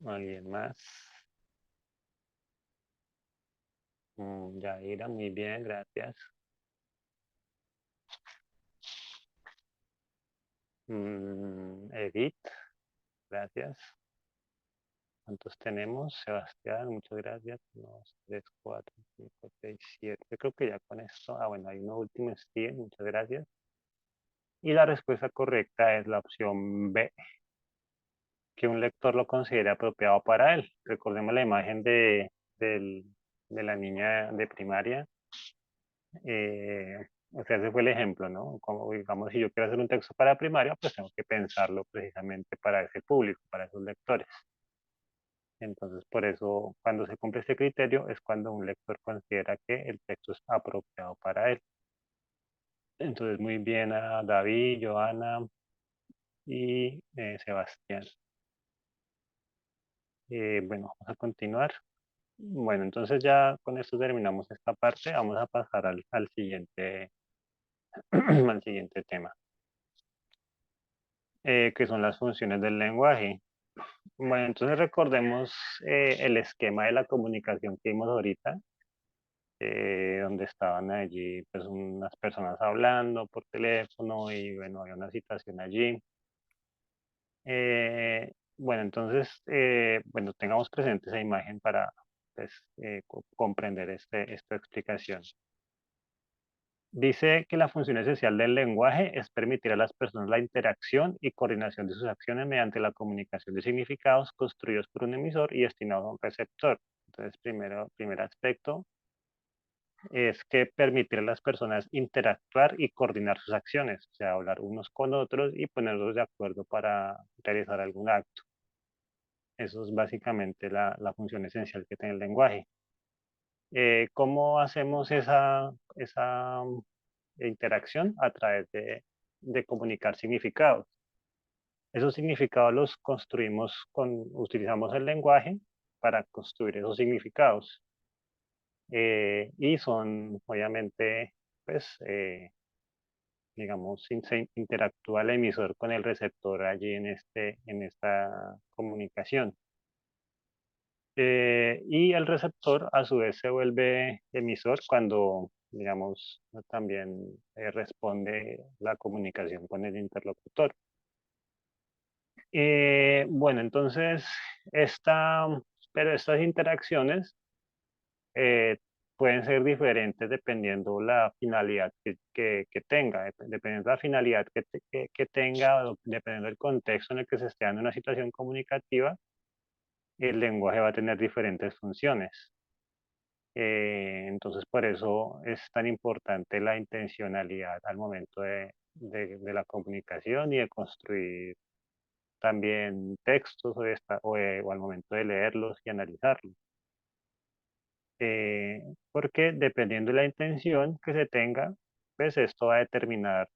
¿Alguien más? Yaira, muy bien, gracias. Edith, gracias. ¿Cuántos tenemos? Sebastián, muchas gracias. 1, 2, 3, 4, 5, 6, 7. Yo creo que ya con esto. Bueno, hay uno último, Steven, muchas gracias. Y la respuesta correcta es la opción B, que un lector lo considere apropiado para él. Recordemos la imagen de la niña de primaria. O sea, ese fue el ejemplo, ¿no? Como digamos, si yo quiero hacer un texto para primaria, pues tengo que pensarlo precisamente para ese público, para esos lectores. Entonces, por eso, cuando se cumple este criterio, es cuando un lector considera que el texto es apropiado para él. Entonces, muy bien a David, Joana y Sebastián. Bueno, vamos a continuar. Bueno, entonces ya con esto terminamos esta parte. Vamos a pasar al siguiente, al siguiente tema, que son las funciones del lenguaje. Bueno, entonces recordemos el esquema de la comunicación que vimos ahorita, donde estaban allí pues unas personas hablando por teléfono y bueno, había una situación allí. Bueno, entonces, bueno, tengamos presente esa imagen para pues, comprender esta explicación. Dice que la función esencial del lenguaje es permitir a las personas la interacción y coordinación de sus acciones mediante la comunicación de significados construidos por un emisor y destinados a un receptor. Entonces, primer aspecto es que permitir a las personas interactuar y coordinar sus acciones, o sea, hablar unos con otros y ponerlos de acuerdo para realizar algún acto. Eso es básicamente la función esencial que tiene el lenguaje. ¿Cómo hacemos esa interacción? A través de comunicar significados. Esos significados los construimos utilizamos el lenguaje para construir esos significados. Y son, obviamente, pues, digamos, se interactúa el emisor con el receptor allí en esta comunicación. Y el receptor a su vez se vuelve emisor cuando, digamos, también responde la comunicación con el interlocutor. Bueno, entonces, pero estas interacciones eh, pueden ser diferentes dependiendo la finalidad que tenga, dependiendo de la finalidad que tenga, o dependiendo del contexto en el que se esté dando una situación comunicativa, el lenguaje va a tener diferentes funciones. Entonces, por eso es tan importante la intencionalidad al momento de la comunicación y de construir también textos o al momento de leerlos y analizarlos. Porque dependiendo de la intención que se tenga, pues esto va a determinar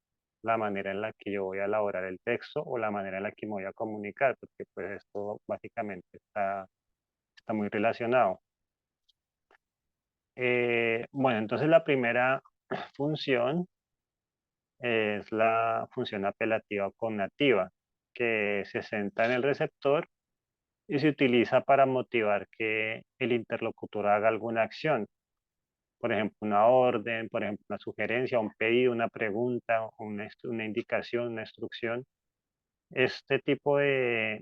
la manera en la que yo voy a elaborar el texto o la manera en la que me voy a comunicar, porque pues esto básicamente está muy relacionado. Bueno, entonces la primera función es la función apelativa connativa, que se centra en el receptor y se utiliza para motivar que el interlocutor haga alguna acción. Por ejemplo, una orden, por ejemplo, una sugerencia, un pedido, una pregunta, una indicación, una instrucción. Este tipo de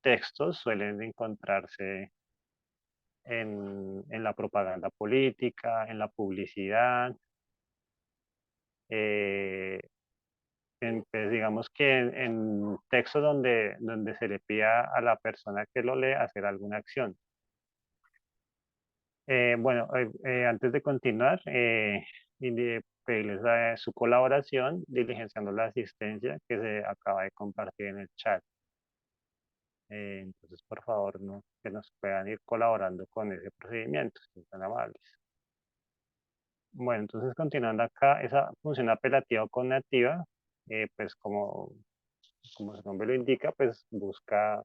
textos suelen encontrarse en la propaganda política, en la publicidad, eh, pues, digamos que en textos donde se le pida a la persona que lo lee hacer alguna acción. Bueno, antes de continuar, y de pedirles su colaboración diligenciando la asistencia que se acaba de compartir en el chat. Entonces, por favor, no, que nos puedan ir colaborando con ese procedimiento, si son amables. Bueno, entonces continuando acá, esa función apelativa o connativa, pues como su nombre lo indica, pues busca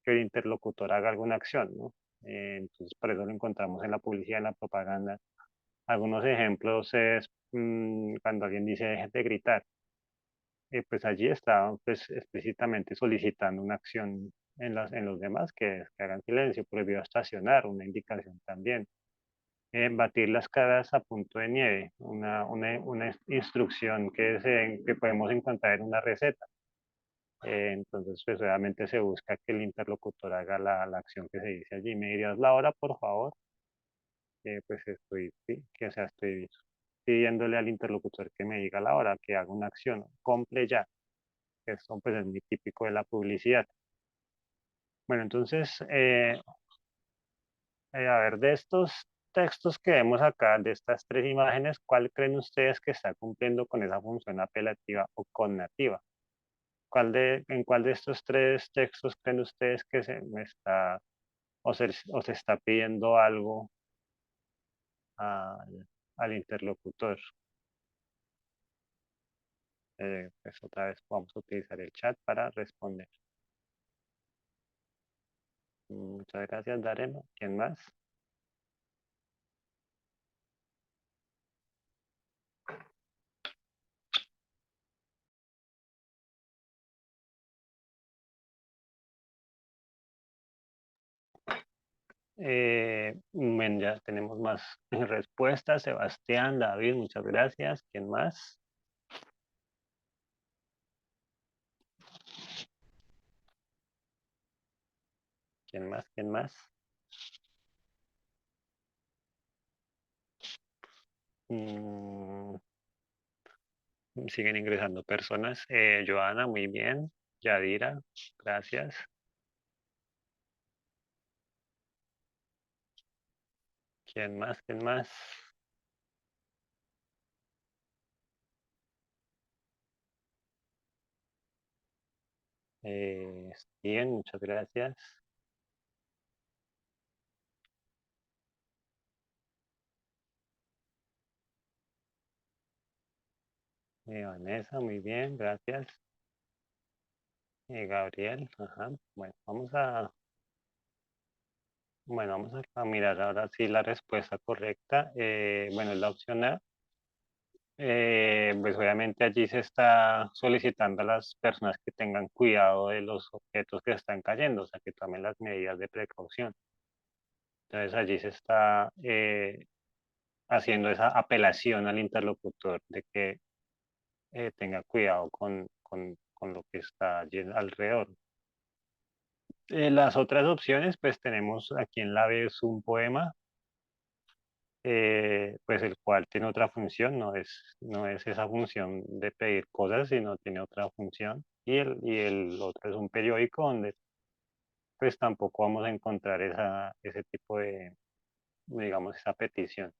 que el interlocutor haga alguna acción, ¿no? Entonces, por eso lo encontramos en la publicidad, en la propaganda. Algunos ejemplos es cuando alguien dice deje de gritar, pues allí está pues, explícitamente solicitando una acción en los demás que hagan silencio, prohibido estacionar, una indicación también. Batir las caras a punto de nieve, una instrucción que podemos encontrar en una receta. Entonces, pues obviamente se busca que el interlocutor haga la acción que se dice allí. ¿Me dirías la hora, por favor? Pues sí, que sea, estoy pidiéndole al interlocutor que me diga la hora, que haga una acción, cumple ya, que esto pues es muy típico de la publicidad. Bueno, entonces, a ver, de estos textos que vemos acá, de estas tres imágenes, ¿cuál creen ustedes que está cumpliendo con esa función apelativa o connativa? ¿En cuál de estos tres textos creen ustedes que se me está o se está pidiendo algo al interlocutor? Pues otra vez vamos a utilizar el chat para responder. Muchas gracias, Darena. ¿Quién más? Bueno, ya tenemos más respuestas. Sebastián, David, muchas gracias. ¿Quién más? ¿Quién más? ¿Quién más? Mm, siguen ingresando personas. Joana, muy bien. Yadira, gracias. ¿Quién más? ¿Quién más? Steven, muchas gracias. Vanessa, muy bien, gracias. Gabriel, ajá. Bueno, vamos a mirar ahora sí la respuesta correcta. Bueno, es la opción A. Pues obviamente allí se está solicitando a las personas que tengan cuidado de los objetos que están cayendo, o sea, que tomen las medidas de precaución. Entonces allí se está haciendo esa apelación al interlocutor de que tenga cuidado con lo que está allí alrededor. Las otras opciones, pues tenemos aquí en la B es un poema, pues el cual tiene otra función, no es esa función de pedir cosas, sino tiene otra función. Y el otro es un periódico donde pues tampoco vamos a encontrar ese tipo de, digamos, esa petición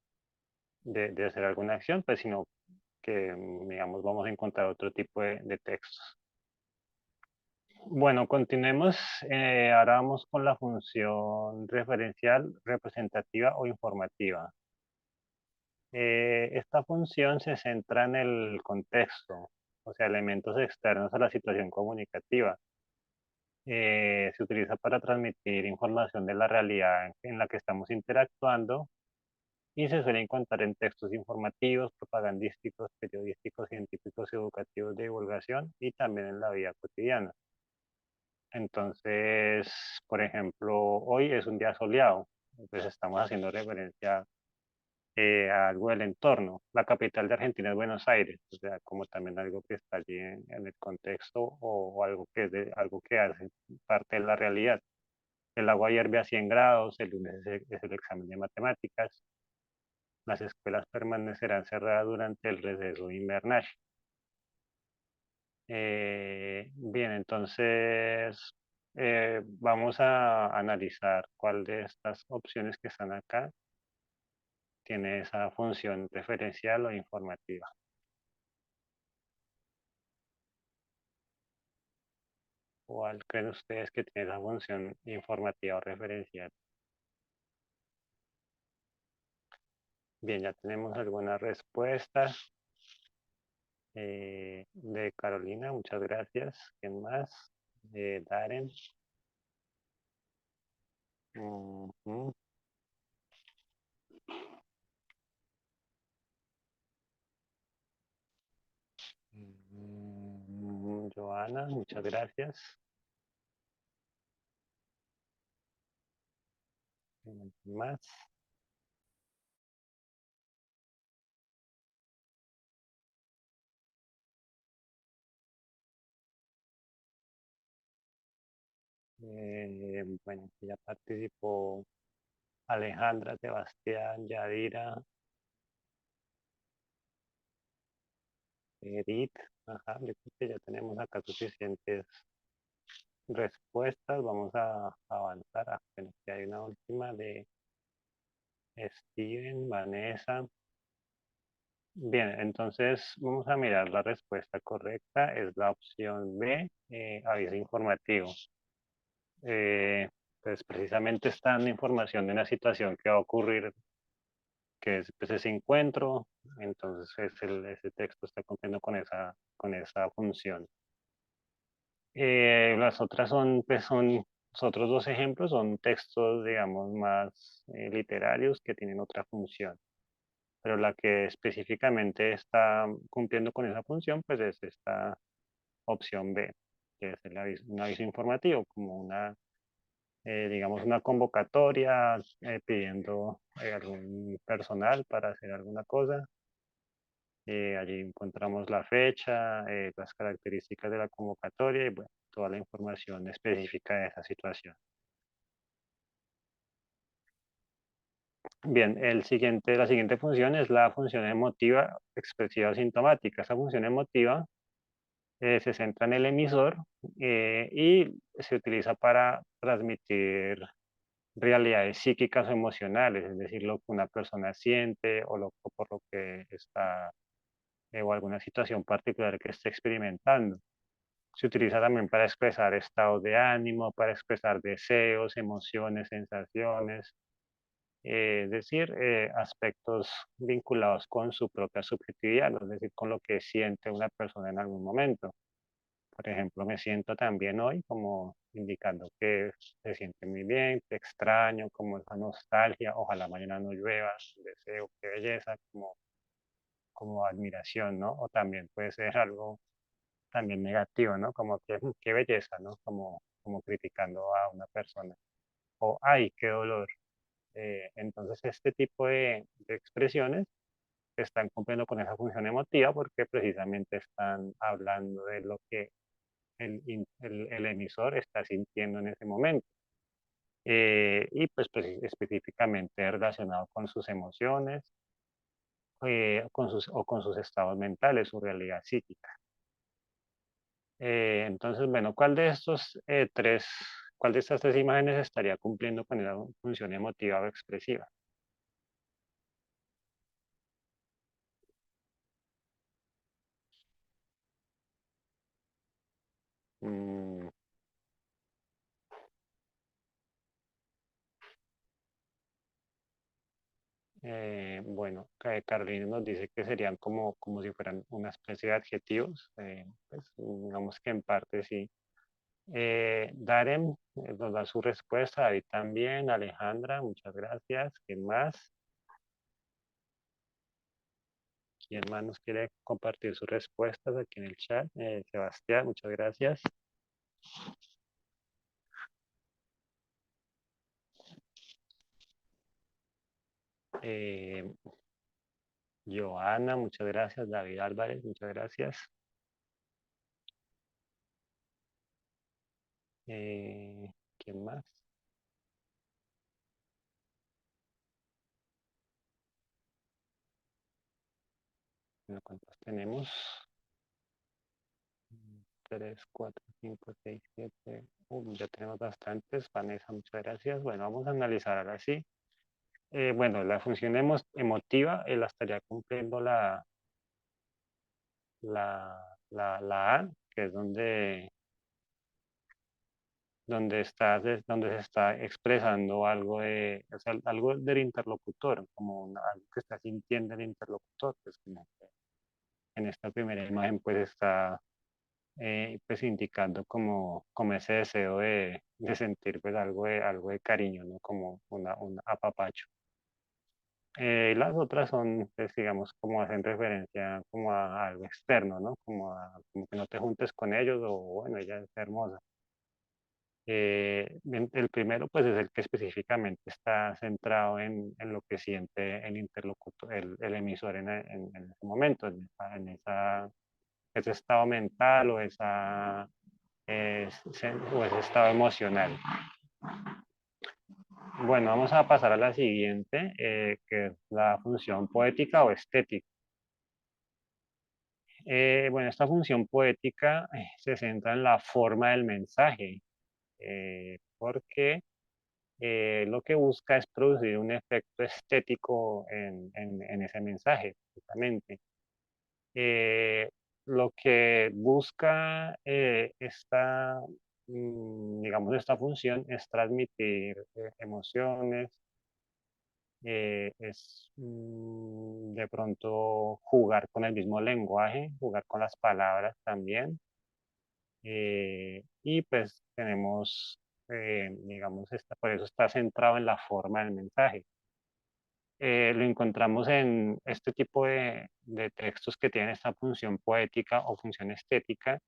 de hacer alguna acción, pues sino que, digamos, vamos a encontrar otro tipo de textos. Bueno, continuemos. Ahora vamos con la función referencial, representativa o informativa. Esta función se centra en el contexto, o sea, elementos externos a la situación comunicativa. Se utiliza para transmitir información de la realidad en la que estamos interactuando y se suele encontrar en textos informativos, propagandísticos, periodísticos, científicos, educativos de divulgación y también en la vida cotidiana. Entonces, por ejemplo, hoy es un día soleado, entonces estamos haciendo referencia a algo del entorno. La capital de Argentina es Buenos Aires, o sea, como también algo que está allí en el contexto o algo que es algo que hace parte de la realidad. El agua hierve a 100 grados, el lunes es el examen de matemáticas, las escuelas permanecerán cerradas durante el receso invernal. Bien, entonces vamos a analizar cuál de estas opciones que están acá tiene esa función referencial o informativa. ¿Cuál creen ustedes que tiene esa función informativa o referencial? Bien, ya tenemos algunas respuestas. De Carolina, muchas gracias. ¿Quién más? Darren. Ujú. Joana, muchas gracias. ¿Quién más? Bueno, ya participó Alejandra, Sebastián, Yadira, Edith. Ajá, yo creo que ya tenemos acá suficientes respuestas. Vamos a avanzar. Bueno, aquí hay una última de Steven, Vanessa. Bien, entonces vamos a mirar la respuesta correcta. Es la opción B, aviso informativo. Pues precisamente está dando información de una situación que va a ocurrir, que es pues, ese encuentro. Entonces ese texto está cumpliendo con esa función. Las otras son los otros dos ejemplos, son textos, digamos, más literarios que tienen otra función. Pero la que específicamente está cumpliendo con esa función, pues es esta opción B, que es un aviso informativo, como digamos, una convocatoria pidiendo algún personal para hacer alguna cosa. Allí encontramos la fecha, las características de la convocatoria y bueno, toda la información específica de esa situación. Bien, la siguiente función es la función emotiva expresiva sintomática. Esa función emotiva se centra en el emisor y se utiliza para transmitir realidades psíquicas o emocionales, es decir, lo que una persona siente o por lo que está, o alguna situación particular que esté experimentando. Se utiliza también para expresar estados de ánimo, para expresar deseos, emociones, sensaciones, es decir, aspectos vinculados con su propia subjetividad, es decir, con lo que siente una persona en algún momento. Por ejemplo, me siento tan bien hoy como indicando que se siente muy bien, te extraño, como esa nostalgia, ojalá mañana no llueva, deseo, qué belleza, como admiración, ¿no? O también puede ser algo también negativo, ¿no? Como que qué belleza, ¿no? Como criticando a una persona. O ay, qué dolor. Entonces, este tipo de expresiones están cumpliendo con esa función emotiva porque precisamente están hablando de lo que el emisor está sintiendo en ese momento. Y pues específicamente relacionado con sus emociones o con sus estados mentales, su realidad psíquica. Entonces, bueno, ¿cuál de estos tres ¿Cuál de estas tres imágenes estaría cumpliendo con la función emotiva o expresiva? Mm, bueno, Carolina nos dice que serían como si fueran una especie de adjetivos. Pues, digamos que en parte sí. Darem nos da su respuesta, David también, Alejandra, muchas gracias. ¿Quién más? ¿Quién más nos quiere compartir sus respuestas aquí en el chat? Sebastián, muchas gracias. Eh, Joana, muchas gracias. David Álvarez, muchas gracias. ¿Quién más? Bueno, ¿cuántos tenemos? 3, 4, 5, 6, 7. Ya tenemos bastantes. Vanessa, muchas gracias. Bueno, vamos a analizar ahora sí. Bueno, la función emotiva la estaría cumpliendo la A, que es donde se está expresando algo o sea, algo del interlocutor, como algo que está sintiendo el interlocutor, pues como que en esta primera imagen pues está pues indicando como ese deseo de sentir pues algo de cariño, ¿no? Como un apapacho. Las otras son, pues, digamos, como hacen referencia como a algo externo, ¿no? Como que no te juntes con ellos o, bueno, ella es hermosa. El primero, pues, es el que específicamente está centrado en lo que siente el interlocutor, el emisor en ese momento, ese estado mental o ese estado emocional. Bueno, vamos a pasar a la siguiente, que es la función poética o estética. Bueno, esta función poética se centra en la forma del mensaje, porque lo que busca es producir un efecto estético en ese mensaje, justamente. Eh, lo que busca digamos, esta función es transmitir emociones, de pronto jugar con el mismo lenguaje, jugar con las palabras también. Y pues tenemos, digamos, por eso está centrado en la forma del mensaje. Lo encontramos en este tipo de textos que tienen esta función poética o función estética.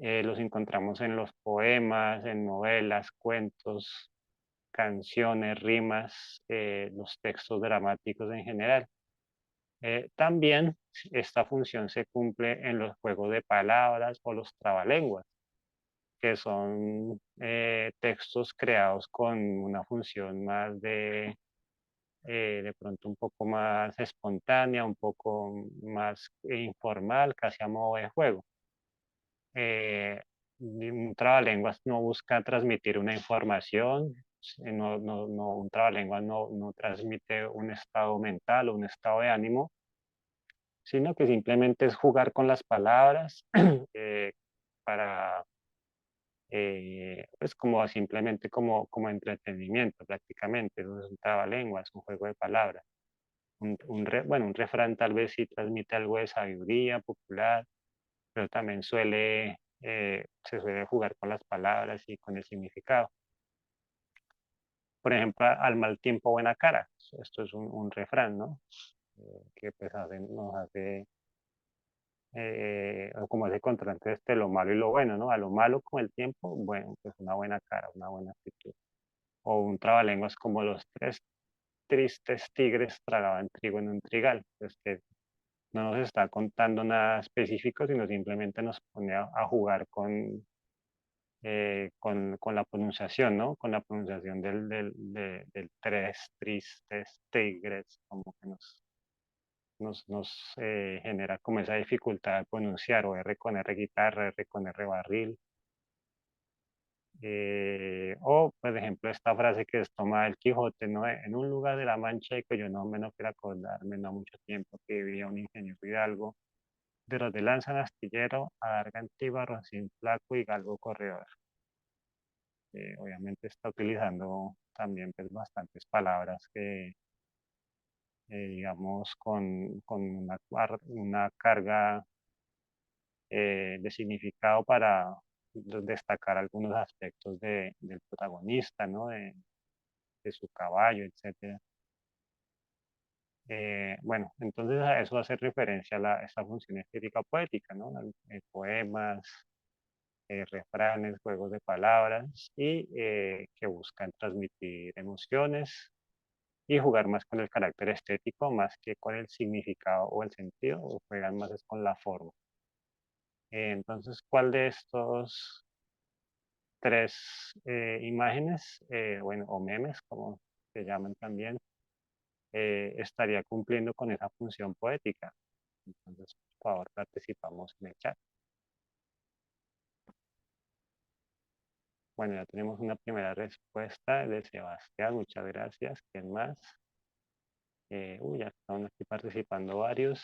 Los encontramos en los poemas, en novelas, cuentos, canciones, rimas, los textos dramáticos en general. También esta función se cumple en los juegos de palabras o los trabalenguas, que son textos creados con una función más de pronto un poco más espontánea, un poco más informal, casi a modo de juego. Un trabalenguas no busca transmitir una información, un trabalenguas no transmite un estado mental o un estado de ánimo, sino que simplemente es jugar con las palabras para, pues como simplemente como entretenimiento prácticamente. Eso es un trabalenguas, un juego de palabras. Bueno, un refrán tal vez sí transmite algo de sabiduría popular, pero también se suele jugar con las palabras y con el significado. Por ejemplo, al mal tiempo, buena cara. Esto es un refrán, ¿no? Que pues nos hace como ese contraste entre lo malo y lo bueno, ¿no? A lo malo con el tiempo, bueno, pues una buena cara, una buena actitud. O un trabalenguas como los tres tristes tigres tragaban trigo en un trigal, pues que no nos está contando nada específico, sino simplemente nos pone a jugar con la pronunciación, ¿no? Con la pronunciación del tres tristes tigres, como que nos genera como esa dificultad de pronunciar, o R con R guitarra, R con R barril. O, por ejemplo, esta frase que es toma el Quijote, ¿no? En un lugar de la Mancha y que yo no me no quiero acordarme, no mucho tiempo, que vivía un ingeniero hidalgo, de los de Lanzan Astillero, Adarga Antigua, Roncín Flaco y Galgo Corredor. Obviamente está utilizando también pues, bastantes palabras que, digamos, con una carga de significado para destacar algunos aspectos del protagonista, ¿no? De su caballo, etcétera. Bueno, entonces a eso hace referencia a esta función estética poética, ¿no? Poemas, refranes, juegos de palabras y que buscan transmitir emociones y jugar más con el carácter estético más que con el significado o el sentido, o juegan más es con la forma. Entonces, ¿cuál de estos tres imágenes, bueno, o memes, como se llaman también, estaría cumpliendo con esa función poética? Entonces, por favor, participamos en el chat. Bueno, ya tenemos una primera respuesta de Sebastián, muchas gracias. ¿Quién más? Ya están aquí participando varios.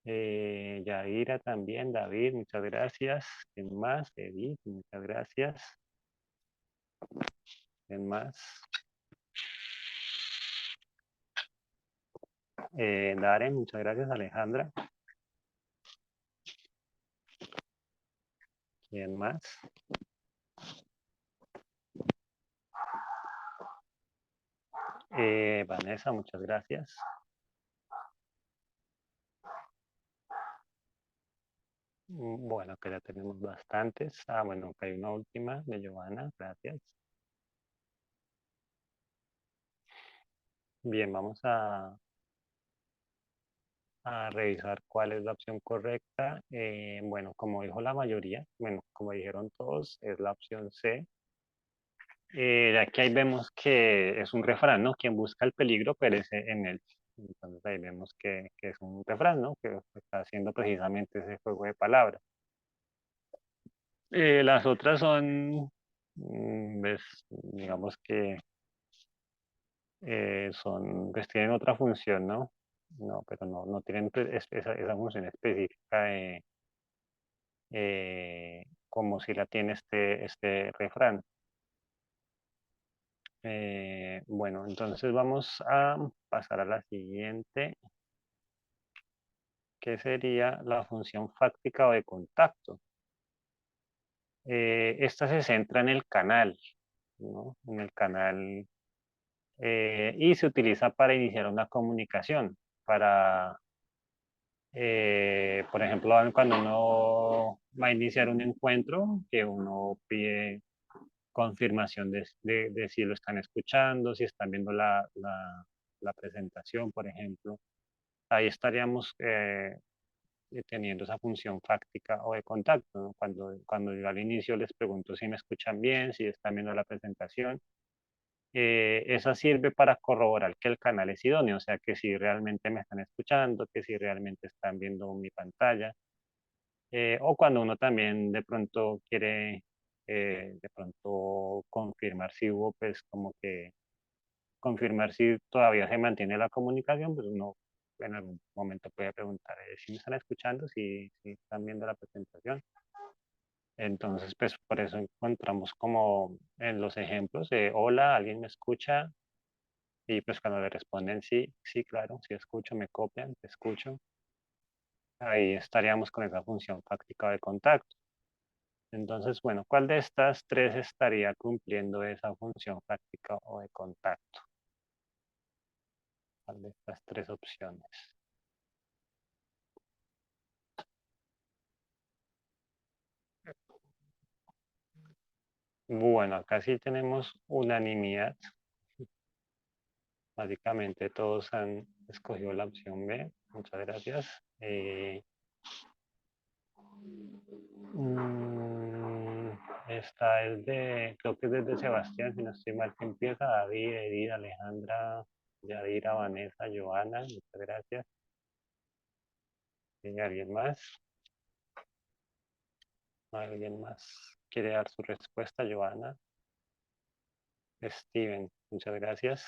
Yadira también, David, muchas gracias. ¿Quién más? Edith, muchas gracias. ¿Quién más? Darren, muchas gracias. Alejandra. ¿Quién más? Vanessa, muchas gracias. Bueno, que ya tenemos bastantes. Bueno, que hay una última de Giovanna, gracias. Bien, vamos a revisar cuál es la opción correcta. Bueno, como dijo la mayoría, bueno, como dijeron todos, es la opción C. Aquí ahí vemos que es un refrán, ¿no? Quien busca el peligro perece en él. Entonces ahí vemos que es un refrán, ¿no? Que está haciendo precisamente ese juego de palabras. Las otras son, digamos que pues tienen otra función, ¿no? No, pero no tienen esa función específica como si la tiene este refrán. Bueno, entonces vamos a pasar a la siguiente, que sería la función fáctica o de contacto. Esta se centra en el canal, ¿no? En el canal y se utiliza para iniciar una comunicación, por ejemplo, cuando uno va a iniciar un encuentro, que uno pide confirmación de si lo están escuchando, si están viendo la presentación, por ejemplo. Ahí estaríamos teniendo esa función fáctica o de contacto, ¿no? Cuando yo al inicio les pregunto si me escuchan bien, si están viendo la presentación. Esa sirve para corroborar que el canal es idóneo, o sea, que si realmente me están escuchando, que si realmente están viendo mi pantalla. O cuando uno también de pronto quiere de pronto confirmar si hubo, pues como que confirmar si todavía se mantiene la comunicación, pues uno en algún momento puede preguntar si me están escuchando, si están viendo la presentación. Entonces, pues por eso encontramos como en los ejemplos de hola, ¿alguien me escucha? Y pues cuando le responden sí, sí, claro, sí escucho, me copian, te escucho. Ahí estaríamos con esa función fáctica de contacto. Entonces, bueno, ¿cuál de estas tres estaría cumpliendo esa función fáctica o de contacto? ¿Cuál de estas tres opciones? Bueno, acá sí tenemos unanimidad. Básicamente todos han escogido la opción B. Muchas gracias. Esta es creo que es desde Sebastián, si no estoy mal, que empieza David, Edith, Alejandra, Yadira, Vanessa, Joana, muchas gracias. ¿Alguien más? ¿Alguien más? quiere dar su respuesta, Joana. Steven, muchas gracias.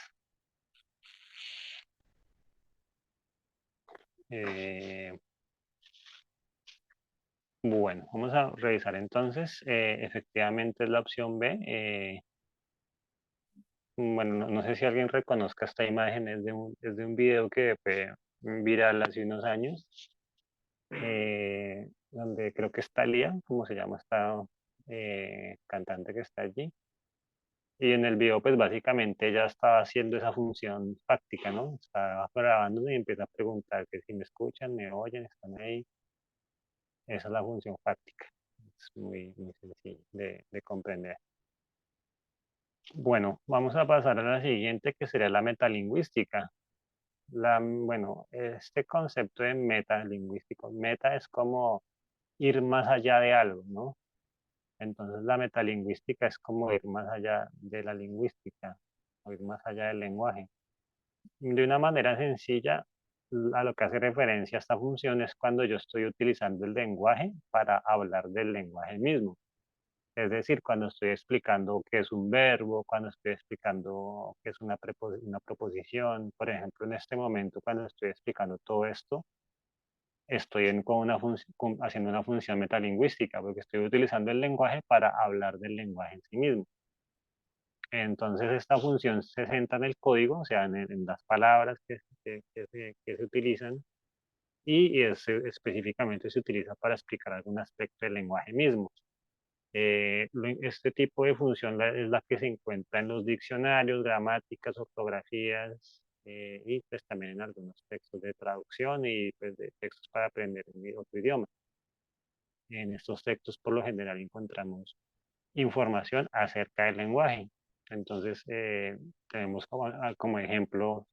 Bueno, vamos a revisar entonces. Efectivamente es la opción B. Bueno, no sé si alguien reconozca esta imagen, es de un video que fue viral hace unos años, donde creo que está Lía, como se llama esta cantante que está allí. Y en el video, pues básicamente ella estaba haciendo esa función fáctica, ¿no? Estaba grabando y empieza a preguntar que si me escuchan, me oyen, están ahí. Esa es la función fáctica. Es muy sencillo de comprender. Bueno, vamos a pasar a la siguiente, que sería la metalingüística. Bueno, este concepto de metalingüístico, meta es como ir más allá de algo, ¿no? Entonces la metalingüística es como ir más allá de la lingüística, o ir más allá del lenguaje. De una manera sencilla, a lo que hace referencia a esta función es cuando yo estoy utilizando el lenguaje para hablar del lenguaje mismo. Es decir, cuando estoy explicando qué es un verbo, cuando estoy explicando qué es una proposición. Por ejemplo, en este momento, cuando estoy explicando todo esto, estoy haciendo una función metalingüística, porque estoy utilizando el lenguaje para hablar del lenguaje en sí mismo. Entonces, esta función se centra en el código, o sea, en las palabras que se utilizan, y específicamente se utiliza para explicar algún aspecto del lenguaje mismo. Este tipo de función es la que se encuentra en los diccionarios, gramáticas, ortografías y pues también en algunos textos de traducción y pues de textos para aprender otro idioma. En estos textos por lo general encontramos información acerca del lenguaje. Entonces tenemos como ejemplo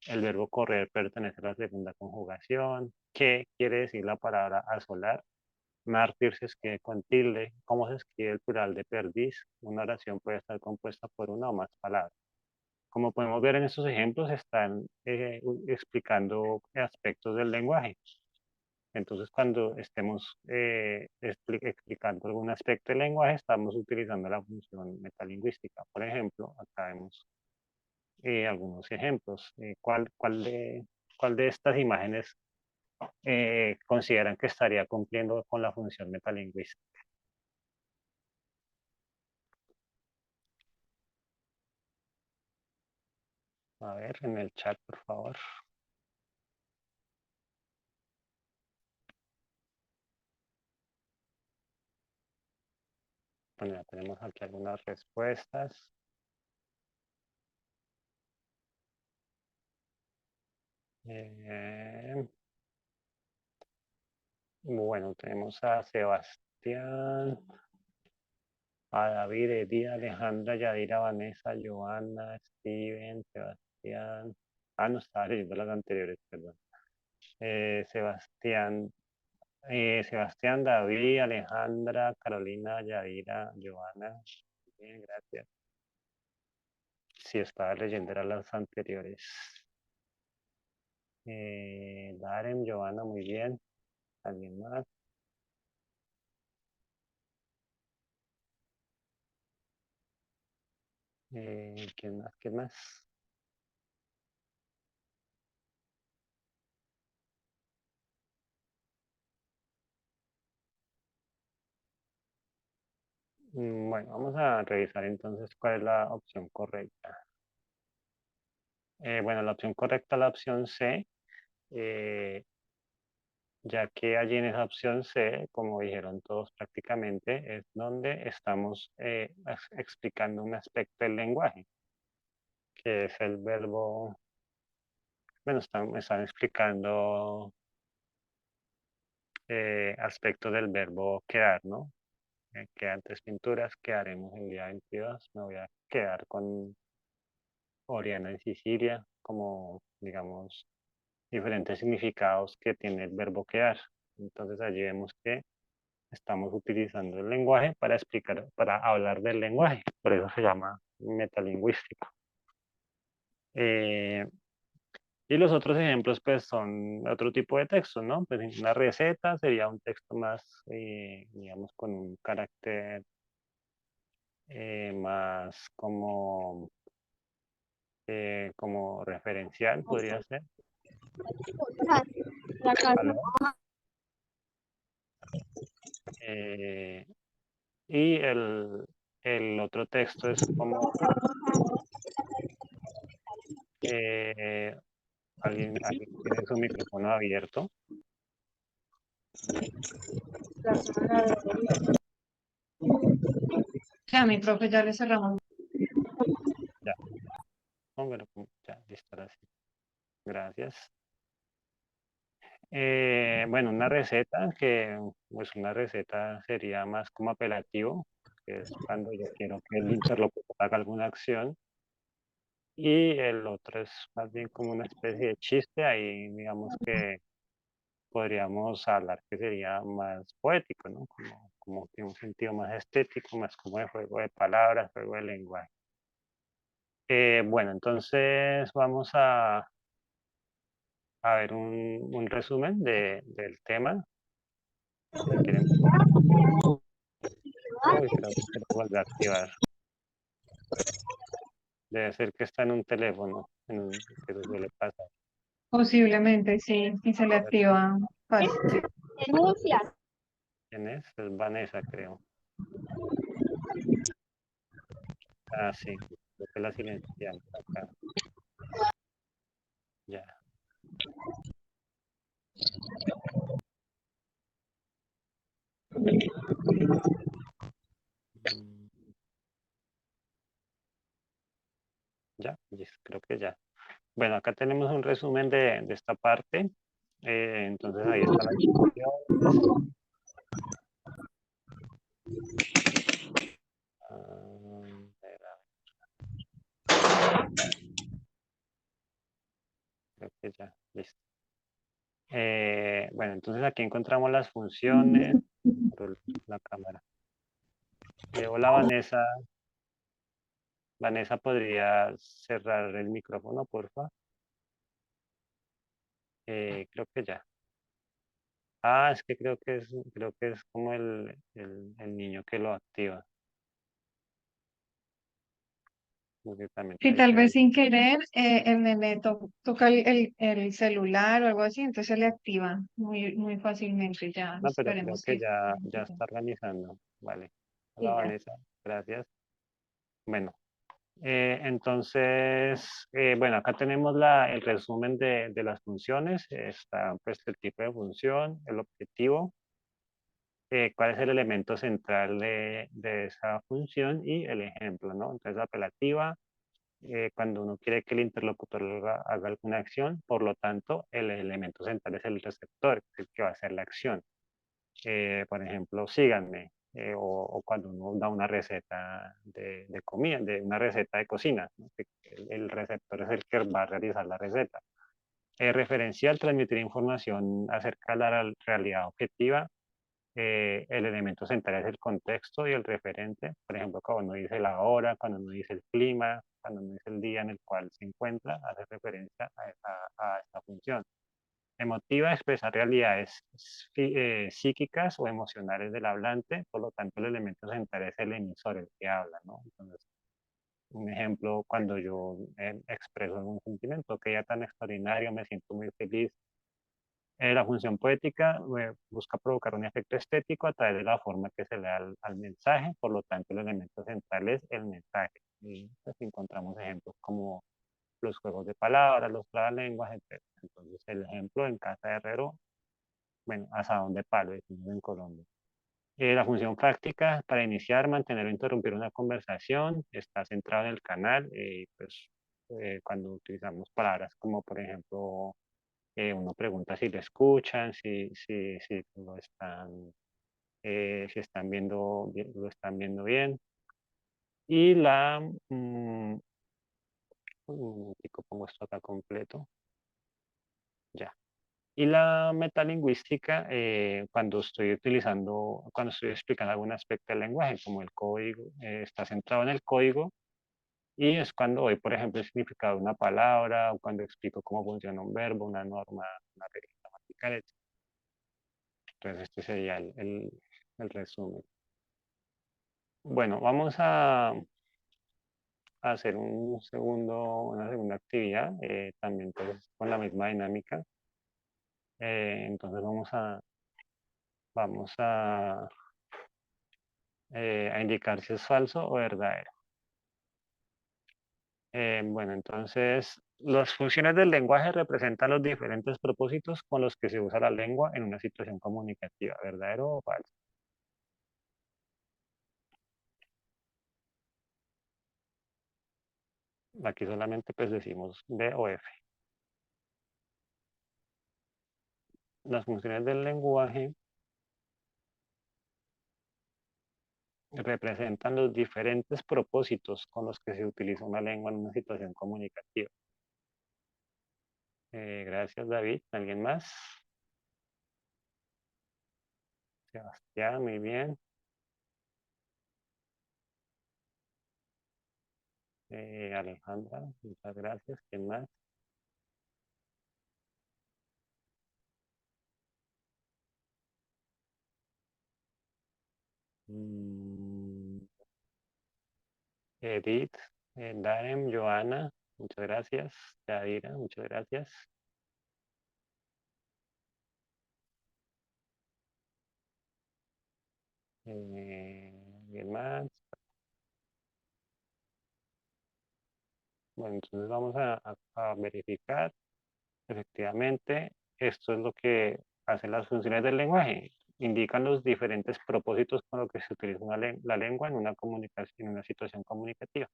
el verbo correr pertenece a la segunda conjugación. ¿Qué quiere decir la palabra asolar? Mártir se escribe con tilde. ¿Cómo se escribe el plural de perdiz? Una oración puede estar compuesta por una o más palabras. Como podemos ver en estos ejemplos, están explicando aspectos del lenguaje. Entonces, cuando estemos explicando algún aspecto del lenguaje, estamos utilizando la función metalingüística. Por ejemplo, acá vemos algunos ejemplos. ¿Cuál de estas imágenes consideran que estaría cumpliendo con la función metalingüística? A ver, en el chat, por favor. Bueno, ya tenemos aquí algunas respuestas. Eh, bueno, tenemos a Sebastián, a David, Edith, Alejandra, Yadira, Vanessa, Joana, Steven, Sebastián. Ah, no estaba leyendo las anteriores, perdón. Sebastián, Sebastián, David, Alejandra, Carolina, Yadira, Joana. Bien, gracias. Sí, estaba leyendo eran las anteriores. Darem, Joana, muy bien. ¿Alguien más? ¿Quién más? ¿Quién más? Bueno, vamos a revisar entonces cuál es la opción correcta. Bueno, la opción correcta es la opción C, ya que allí en esa opción C, como dijeron todos prácticamente, es donde estamos explicando un aspecto del lenguaje, que es el verbo, bueno, están explicando aspectos del verbo quedar, ¿no? Quedan 3 pinturas, quedaremos el día 22, me voy a quedar con Oriana en Sicilia, como digamos diferentes significados que tiene el verbo quedar. Entonces allí vemos que estamos utilizando el lenguaje para explicar, para hablar del lenguaje, por eso se llama metalingüístico. Y los otros ejemplos pues son otro tipo de texto, ¿no? Pues una receta sería un texto más, digamos, con un carácter más como referencial, podría ser. ¿Aló? Y el otro texto es como alguien tiene su micrófono abierto. Ya, mi profe, ya le cerramos. Ya, póngalo, ya, listo, ahora sí. Gracias. Bueno, una receta pues una receta sería más como apelativo, que es cuando yo quiero que el interlocutor haga alguna acción. Y el otro es más bien como una especie de chiste, ahí digamos que podríamos hablar que sería más poético, ¿no? Como que un sentido más estético, más como de juego de palabras, juego de lenguaje. Bueno, entonces vamos a ver un resumen del tema. Si quieren, uy, creo que se lo vuelve a activar. Debe ser que está en un teléfono, que eso suele pasar. Posiblemente, sí, y se le activa fácil. ¿Quién es? Es Vanessa, creo. Ah, sí, creo que la silenciamos acá. Ya. Mm, Ya, creo que ya. Bueno, acá tenemos un resumen de esta parte. Entonces ahí están las funciones. Espera, creo que ya, listo. Bueno, entonces aquí encontramos las funciones. Por la cámara. Hola Vanessa. Vanessa, ¿podría cerrar el micrófono, porfa? Creo que ya. Ah, es que creo que es como el niño que lo activa. Porque también Si ahí tal se ve. vez sin querer el nene toca el celular o algo así, entonces se le activa muy, muy fácilmente. Ya No, pero creo esperemos que que... ya está organizando. Vale. Hola Sí, ya. Vanessa, gracias. Bueno, entonces, bueno, acá tenemos el resumen de las funciones. Está pues el tipo de función, el objetivo, cuál es el elemento central de esa función y el ejemplo, ¿no? Entonces, apelativa, cuando uno quiere que el interlocutor haga alguna acción, por lo tanto, el elemento central es el receptor, el que va a hacer la acción. Por ejemplo, síganme, o cuando uno da una receta de comida, de una receta de cocina, ¿no? Que el receptor es el que va a realizar la receta. Referencial, transmitir información acerca de la realidad objetiva. El elemento central es el contexto y el referente. Por ejemplo, cuando uno dice la hora, cuando uno dice el clima, cuando uno dice el día en el cual se encuentra, hace referencia a esta función. Emotiva, expresar realidades psíquicas o emocionales del hablante, por lo tanto el elemento central es el emisor, el que habla, ¿no? Entonces, un ejemplo, cuando yo expreso algún sentimiento que ya tan extraordinario, me siento muy feliz. La función poética busca provocar un efecto estético a través de la forma que se le da al mensaje, por lo tanto el elemento central es el mensaje. Y pues encontramos ejemplos como los juegos de palabras, los trabalenguas, etc. Entonces el ejemplo en Casa de Herrero, bueno, asadón de palo, decimos en Colombia. La función práctica para iniciar, mantener o interrumpir una conversación está centrado en el canal, pues cuando utilizamos palabras como por ejemplo uno pregunta si lo escuchan, si si están viendo, lo están viendo bien. Y un momentico, pongo esto acá completo. Ya. Y la metalingüística, cuando estoy explicando algún aspecto del lenguaje, como el código, está centrado en el código, y es cuando doy, por ejemplo, el significado de una palabra, o cuando explico cómo funciona un verbo, una norma, una regla gramatical, etc. Entonces, este sería el resumen. Bueno, vamos a hacer una segunda actividad, también pues, con la misma dinámica. Entonces vamos a indicar si es falso o verdadero. Bueno, entonces las funciones del lenguaje representan los diferentes propósitos con los que se usa la lengua en una situación comunicativa, ¿verdadero o falso? Aquí solamente pues decimos D o F. Las funciones del lenguaje representan los diferentes propósitos con los que se utiliza una lengua en una situación comunicativa. Gracias, David. ¿Alguien más? Sebastián, muy bien. Alejandra, muchas gracias. ¿Quién más? Mm, Edith, Darem, Joana, muchas gracias. Yadira, muchas gracias. ¿Alguien más? Bueno, entonces vamos a verificar. Efectivamente, esto es lo que hacen las funciones del lenguaje. Indican los diferentes propósitos con los que se utiliza la lengua en una comunicación, en una situación comunicativa.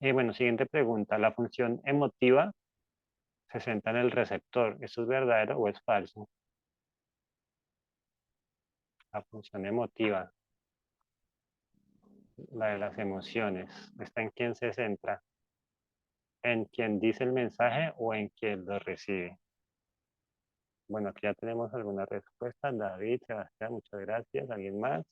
Bueno, siguiente pregunta. La función emotiva se centra en el receptor. ¿Esto es verdadero o es falso? La función emotiva, la de las emociones, ¿está en quién se centra? ¿En quien dice el mensaje o en quien lo recibe? Bueno, aquí ya tenemos alguna respuesta. David, Sebastián, muchas gracias. ¿Alguien más?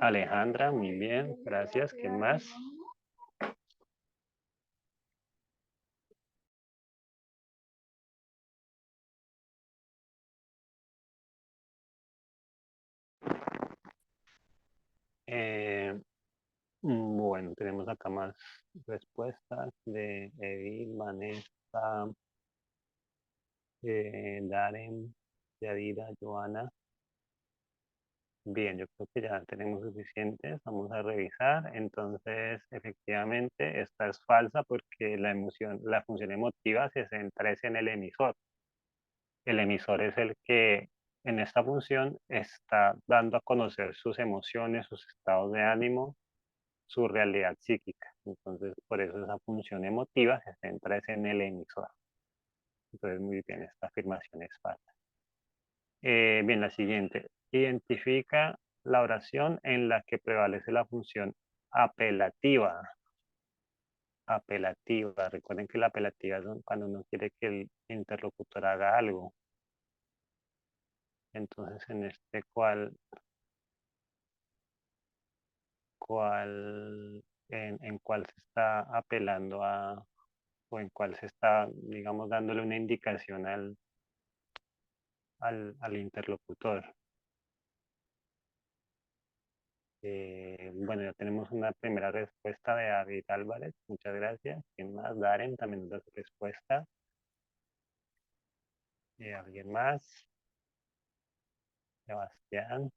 Alejandra, muy bien, gracias. ¿Quién más? Eh, bueno, tenemos acá más respuestas de Edith, Vanessa, Darren, Yadira, Joana. Bien, yo creo que ya tenemos suficientes. Vamos a revisar. Entonces, efectivamente, esta es falsa porque la función emotiva se centra es en el emisor. El emisor es el que en esta función está dando a conocer sus emociones, sus estados de ánimo, su realidad psíquica. Entonces, por eso esa función emotiva se centra es en el emisor. Entonces, muy bien, esta afirmación es falsa. Bien, la siguiente. Identifica la oración en la que prevalece la función apelativa. Apelativa. Recuerden que la apelativa es cuando uno quiere que el interlocutor haga algo. Entonces, en este en cuál se está apelando a, o en cuál se está, digamos, dándole una indicación al interlocutor. Bueno, ya tenemos una primera respuesta de David Álvarez. Muchas gracias. ¿Quién más? Darren también nos da su respuesta. ¿Alguien más? Sebastián.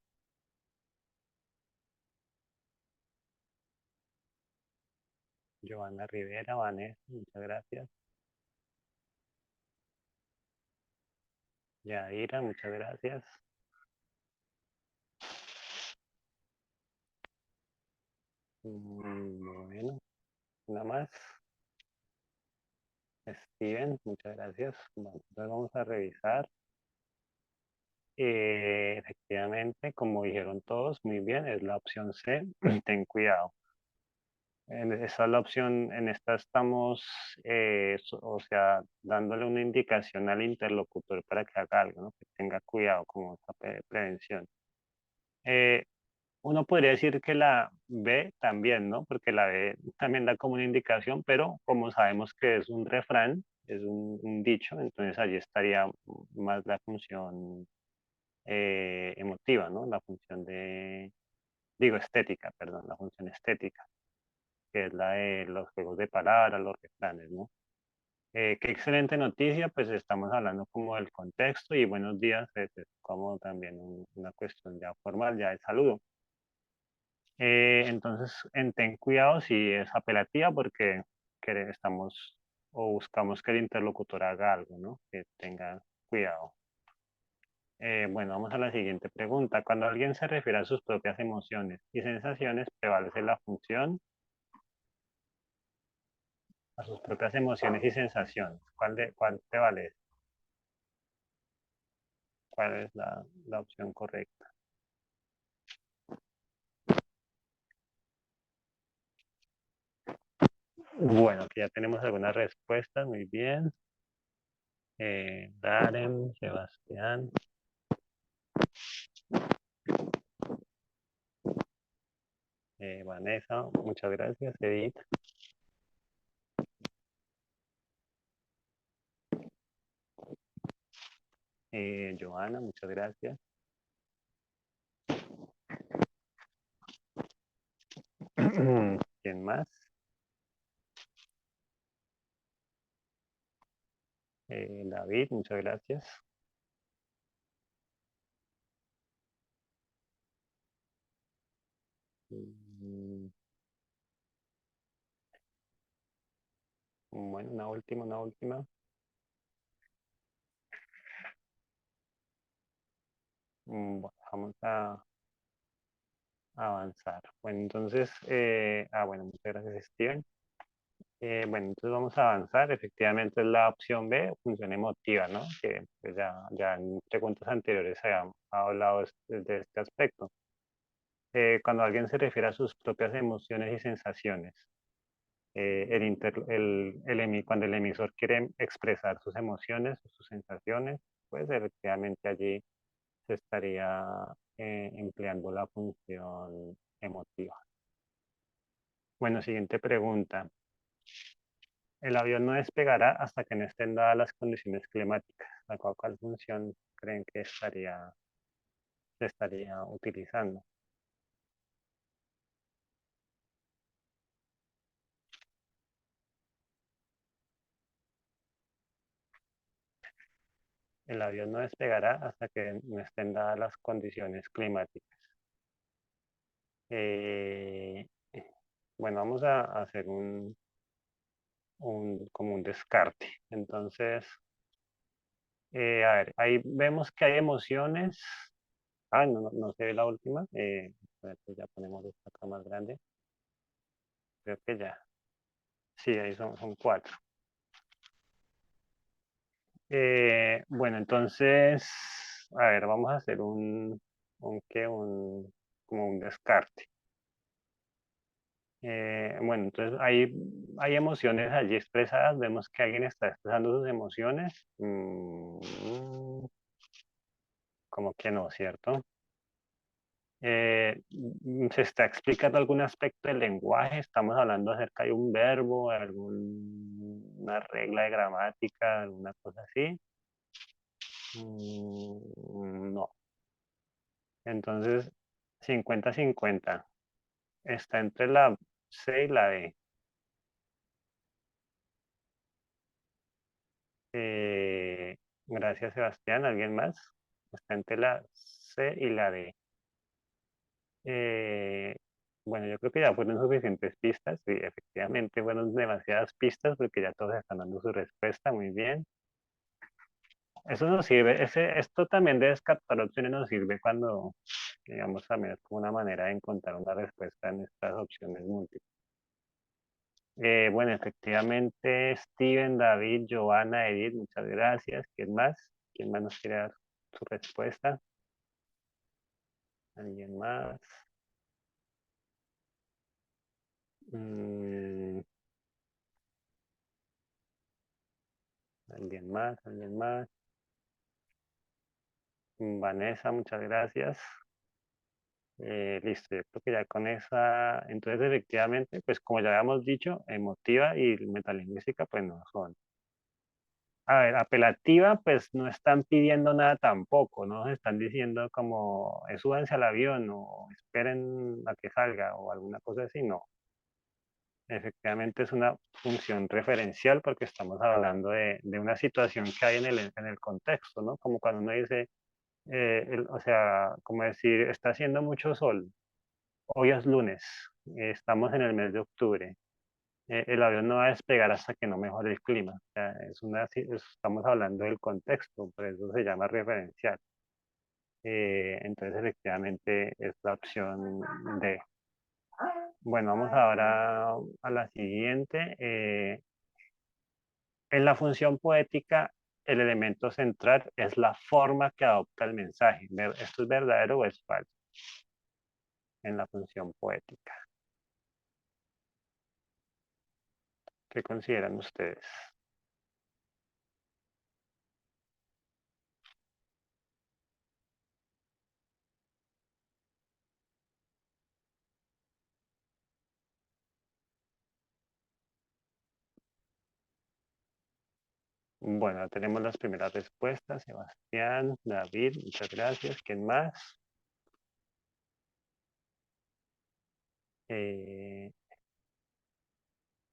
Joana Rivera, Vanessa, muchas gracias. Yadira, muchas gracias. Bueno, una más. Steven, muchas gracias. Bueno, entonces vamos a revisar. Efectivamente, como dijeron todos, muy bien, es la opción C. Ten cuidado. Esa es la opción, en esta estamos, o sea, dándole una indicación al interlocutor para que haga algo, ¿no? Que tenga cuidado como esta prevención. Eh, Uno podría decir que la B también, ¿no? Porque la B también da como una indicación, pero como sabemos que es un refrán, es un dicho, entonces allí estaría más la función emotiva, ¿no? La función digo estética, perdón, la función estética, que es la de los juegos de palabras, los refranes, ¿no? Qué excelente noticia, pues estamos hablando como del contexto y buenos días, es como también una cuestión ya formal, ya de saludo. Entonces, ten cuidado si es apelativa porque estamos o buscamos que el interlocutor haga algo, ¿no? Que tenga cuidado. Bueno, vamos a la siguiente pregunta. Cuando alguien se refiere a sus propias emociones y sensaciones, prevalece la función a sus propias emociones y sensaciones. ¿Cuál prevalece? ¿Cuál es la opción correcta? Bueno, que ya tenemos algunas respuestas, muy bien. Darren, Sebastián. Vanessa, muchas gracias. Edith. Joana, muchas gracias. ¿Quién más? David, muchas gracias. Mm, Bueno, una última. Bueno, vamos a avanzar. Bueno, entonces, bueno, muchas gracias, Steven. Bueno, entonces vamos a avanzar. Efectivamente es la opción B, función emotiva, ¿no? Que pues, ya en preguntas anteriores se ha hablado de este aspecto. Cuando alguien se refiere a sus propias emociones y sensaciones, cuando el emisor quiere expresar sus emociones o sus sensaciones, pues efectivamente allí se estaría empleando la función emotiva. Bueno, siguiente pregunta. El avión no despegará hasta que no estén dadas las condiciones climáticas. ¿Cuál función creen que se estaría utilizando? El avión no despegará hasta que no estén dadas las condiciones climáticas. Eh, bueno, vamos a hacer como un descarte. Entonces, a ver, ahí vemos que hay emociones. No se ve la última. Espérate, ya ponemos esta acá más grande. Creo que ya. Sí, ahí son cuatro. Bueno, entonces, a ver, vamos a hacer como un descarte. Bueno, entonces hay emociones allí expresadas. Vemos que alguien está expresando sus emociones. Como que no, ¿cierto? Se está explicando algún aspecto del lenguaje. Estamos hablando acerca de un verbo, alguna regla de gramática, alguna cosa así. No. Entonces, 50-50. Está entre la C y la D. Gracias, Sebastián. ¿Alguien más? Está entre la C y la D. Eh, bueno, yo creo que ya fueron suficientes pistas. Sí, efectivamente fueron demasiadas pistas porque ya todos están dando su respuesta. Muy bien. Eso nos sirve. Esto también de descartar opciones nos sirve cuando, digamos, también es como una manera de encontrar una respuesta en estas opciones múltiples. Bueno, efectivamente, Steven, David, Giovanna, Edith, muchas gracias. ¿Quién más? ¿Quién más nos quiere dar su respuesta? ¿Alguien más? Mm, ¿Alguien más? ¿Alguien más? Vanessa, muchas gracias. Listo, yo creo que ya con esa, entonces efectivamente, pues como ya habíamos dicho, emotiva y metalingüística, pues no son. A ver, apelativa, pues no están pidiendo nada tampoco, no nos están diciendo como súbanse al avión o esperen a que salga o alguna cosa así, no. Efectivamente es una función referencial porque estamos hablando de una situación que hay en el contexto, ¿no? Como cuando uno dice, o sea, como decir, está haciendo mucho sol, hoy es lunes, estamos en el mes de octubre, el avión no va a despegar hasta que no mejore el clima. O sea, estamos hablando del contexto, por eso se llama referencial. Entonces, efectivamente, es la opción D. Bueno, vamos ahora a la siguiente. En la función poética, el elemento central es la forma que adopta el mensaje. ¿Esto es verdadero o es falso? En la función poética. ¿Qué consideran ustedes? Bueno, tenemos las primeras respuestas. Sebastián, David, muchas gracias. ¿Quién más? Eh,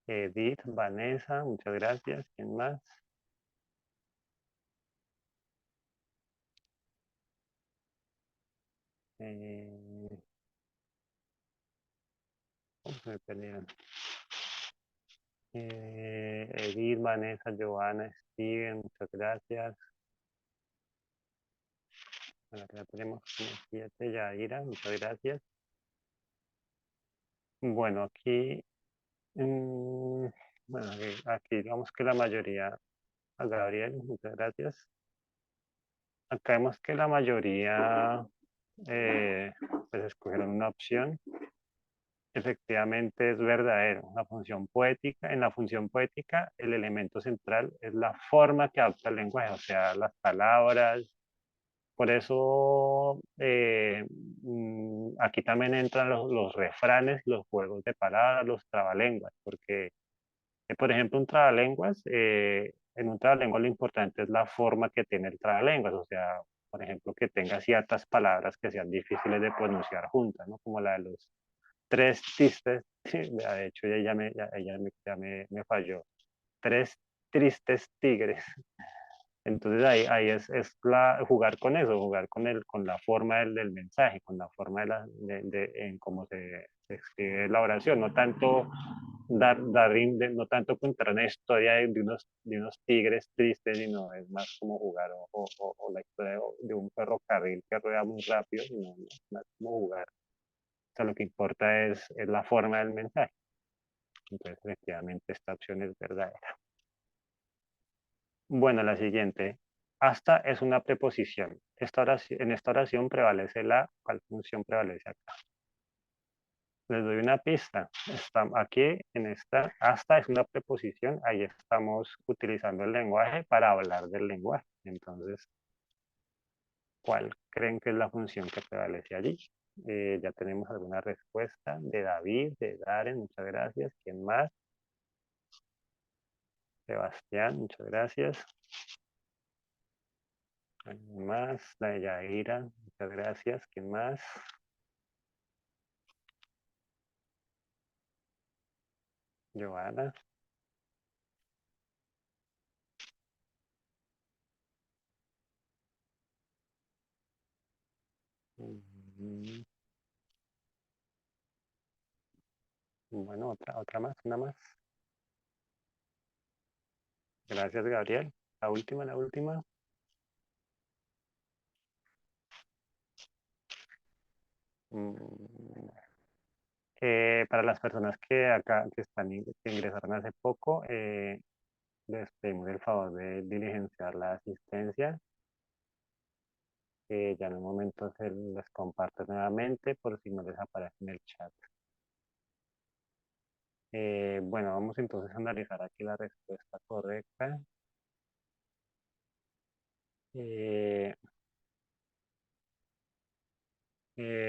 Edith, Vanessa, muchas gracias. ¿Quién más? Eh, se me perdieron. Edith, Vanessa, Joana, Steven, muchas gracias. Bueno, ya tenemos como 7, Yaira, muchas gracias. Bueno, aquí, bueno, aquí digamos que la mayoría, a Gabriel, muchas gracias. Acá vemos que la mayoría pues escogieron una opción. Efectivamente es verdadero. En la función poética, el elemento central es la forma que adopta el lenguaje, o sea, las palabras. Por eso aquí también entran los refranes, los juegos de palabras, los trabalenguas, porque, por ejemplo, en un trabalengua lo importante es la forma que tiene el trabalenguas, o sea, por ejemplo, que tenga ciertas palabras que sean difíciles de pronunciar juntas, ¿no? Como la de los tres tristes, de hecho ella me falló, tres tristes tigres. Entonces ahí jugar con eso, jugar con la forma del mensaje, con la forma en cómo se escribe la oración, no tanto no tanto contar una historia de unos tigres tristes, sino es más como jugar o la historia de un ferrocarril que rueda muy rápido, sino más como jugar. O sea, lo que importa es la forma del mensaje. Entonces, efectivamente, esta opción es verdadera. Bueno, la siguiente. Hasta es una preposición. En esta oración prevalece ¿cuál función prevalece acá? Les doy una pista. Aquí, en esta, hasta es una preposición. Ahí estamos utilizando el lenguaje para hablar del lenguaje. Entonces, ¿cuál creen que es la función que prevalece allí? Ya tenemos alguna respuesta de David, de Darren, muchas gracias. ¿Quién más? Sebastián, muchas gracias. ¿Alguien más? La de Yaira, muchas gracias. ¿Quién más? Joana. Mm, Bueno, otra más, una más. Gracias, Gabriel. La última, la última. Mm, para las personas que acá que que ingresaron hace poco, les pedimos el favor de diligenciar la asistencia. Ya en un momento se les comparte nuevamente por si no les aparece en el chat. Bueno, vamos entonces a analizar aquí la respuesta correcta. Eh,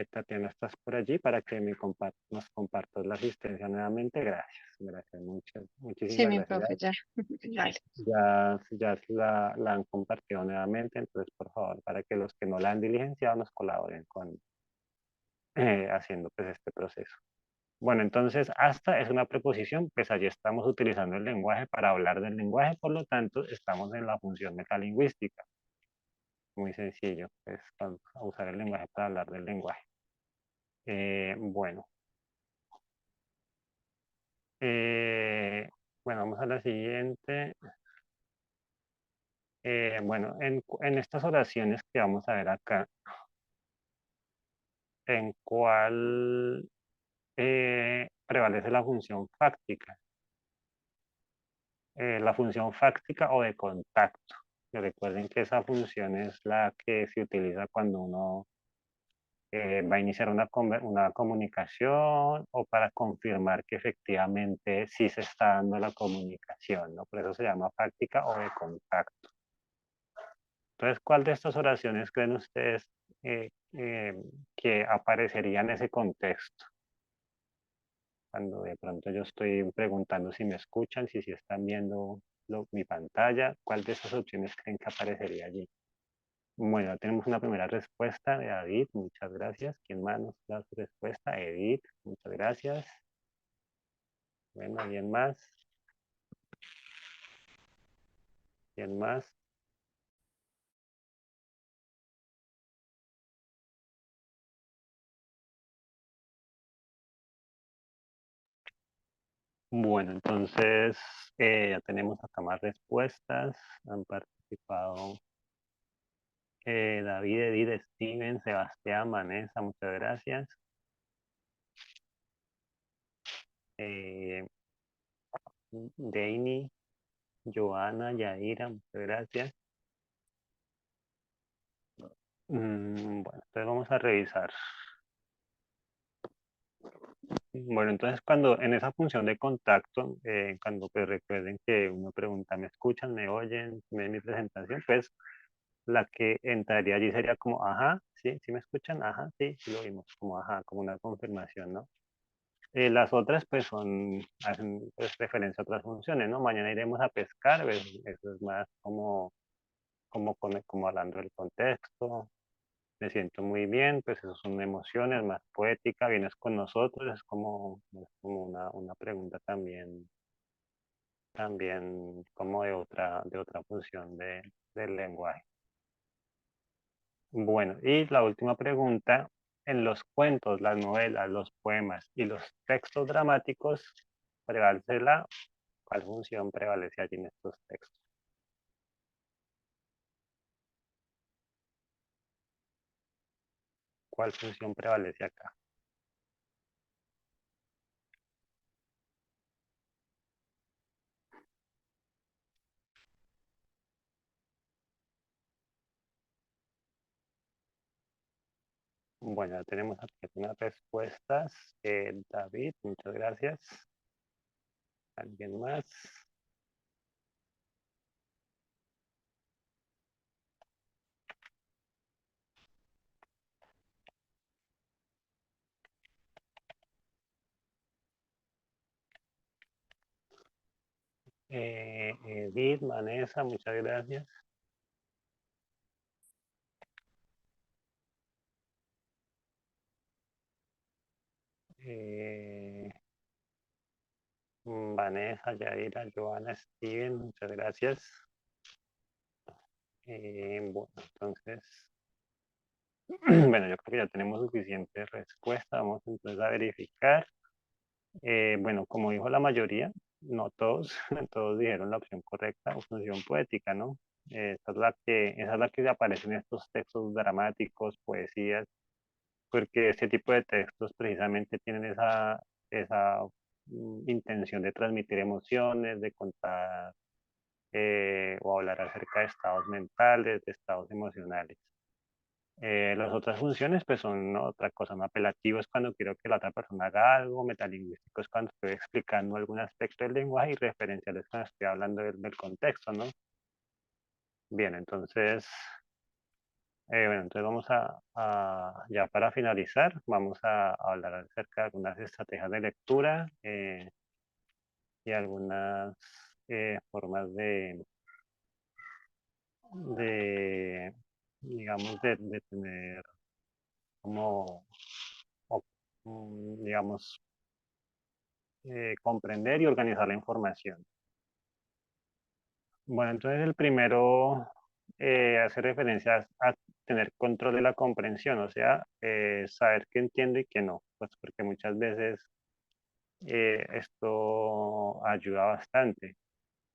Tatiana, ¿estás por allí para que nos compartas la asistencia nuevamente? Gracias, gracias, Sí, muchísimas mi gracias. profe, ya. Vale. Ya la han compartido nuevamente, entonces por favor, para que los que no la han diligenciado nos colaboren con haciendo pues este proceso. Bueno, entonces hasta es una preposición, pues allí estamos utilizando el lenguaje para hablar del lenguaje, por lo tanto estamos en la función metalingüística. Muy sencillo, pues vamos a usar el lenguaje para hablar del lenguaje. Bueno. Bueno, vamos a la siguiente. Bueno, en estas oraciones que vamos a ver acá, ¿en cuál prevalece la función fáctica? La función fáctica o de contacto. Y recuerden que esa función es la que se utiliza cuando uno va a iniciar una comunicación o para confirmar que efectivamente sí se está dando la comunicación, ¿no? Por eso se llama fáctica o de contacto. Entonces, ¿cuál de estas oraciones creen ustedes que aparecería en ese contexto? Cuando de pronto yo estoy preguntando si me escuchan, si están viendo mi pantalla, ¿cuál de esas opciones creen que aparecería allí? Bueno, tenemos una primera respuesta de David, muchas gracias. ¿Quién más nos da su respuesta? Edith, muchas gracias. Bueno, ¿alguien más? ¿Quién más? Bueno, entonces ya tenemos acá más respuestas. Han participado David, Edith, Steven, Sebastián, Vanessa, muchas gracias. Eh, Deini, Joana, Yaira, muchas gracias. Bueno, entonces vamos a revisar. Bueno, entonces cuando en esa función de contacto, cuando pues recuerden que uno pregunta, ¿me escuchan, me oyen, ven mi presentación? Pues la que entraría allí sería como, ajá, sí, sí me escuchan, ajá, sí, sí lo vimos, como ajá, como una confirmación, ¿no? Las otras pues hacen pues, referencia a otras funciones, ¿no? Mañana iremos a pescar, pues, eso es más como hablando del contexto. Me siento muy bien, pues eso son emociones, más poética, vienes con nosotros, es como una pregunta también como de otra función del lenguaje. Bueno, y la última pregunta, en los cuentos, las novelas, los poemas y los textos dramáticos, ¿cuál función prevalece allí en estos textos? ¿Cuál función prevalece acá? Bueno, ya tenemos aquí unas respuestas. David, muchas gracias. ¿Alguien más? Edith, Vanessa, muchas gracias. Eh, Vanessa, Yaira, Joana, Steven, muchas gracias. Bueno, entonces, bueno, yo creo que ya tenemos suficiente respuesta. Vamos entonces a verificar. Bueno, como dijo la mayoría, no todos, todos dijeron la opción correcta o función poética, ¿no? Esa es la que aparece en estos textos dramáticos, poesías, porque este tipo de textos precisamente tienen esa intención de transmitir emociones, de contar o hablar acerca de estados mentales, de estados emocionales. Las otras funciones pues son, ¿no?, otra cosa, no apelativo es cuando quiero que la otra persona haga algo, metalingüístico es cuando estoy explicando algún aspecto del lenguaje y referencial es cuando estoy hablando del contexto, ¿no? Bien, entonces Bueno, entonces vamos ya para finalizar, vamos a hablar acerca de algunas estrategias de lectura y algunas formas de, digamos, de tener como, o- digamos, comprender y organizar la información. Bueno, entonces el primero hace referencia a tener control de la comprensión, o sea, saber qué entiendo y qué no, pues porque muchas veces esto ayuda bastante.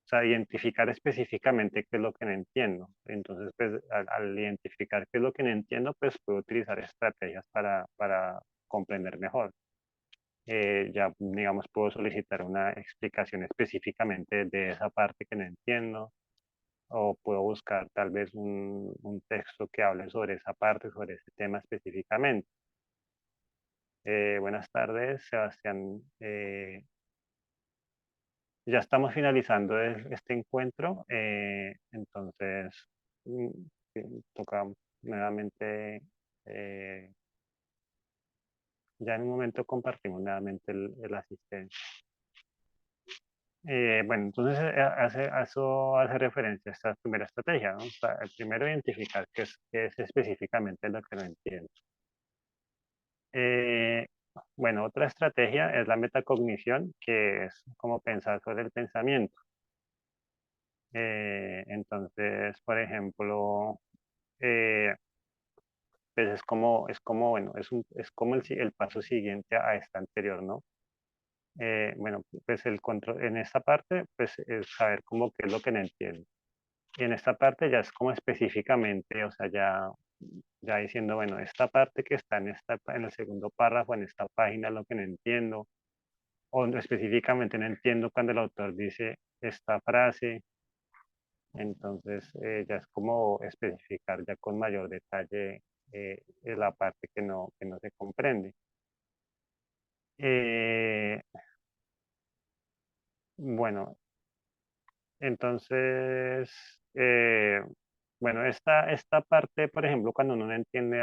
O sea, identificar específicamente qué es lo que no entiendo. Entonces, pues al identificar qué es lo que no entiendo, pues puedo utilizar estrategias para comprender mejor. Ya, digamos, puedo solicitar una explicación específicamente de esa parte que no entiendo, o puedo buscar tal vez un texto que hable sobre esa parte, sobre ese tema específicamente. Buenas tardes, Sebastián. Ya estamos finalizando este encuentro, entonces mm, toca nuevamente, eh, ya en un momento compartimos nuevamente el asistencia. Bueno, entonces eso hace referencia a esta primera estrategia, ¿no? O sea, el primero identificar qué es específicamente lo que no entiendo. Eh, bueno, otra estrategia es la metacognición, que es como pensar sobre el pensamiento. Entonces, por ejemplo, eh, pues bueno, es como el paso siguiente a esta anterior, ¿no? Bueno, pues el control, en esta parte, pues es saber cómo qué es lo que no entiendo. Y en esta parte ya es como específicamente, o sea, ya diciendo, bueno, esta parte que está en el segundo párrafo, en esta página, lo que no entiendo, o específicamente no entiendo cuando el autor dice esta frase. Entonces, ya es como especificar ya con mayor detalle la parte que no se comprende. Eh, bueno, entonces, bueno, esta parte, por ejemplo, cuando uno no entiende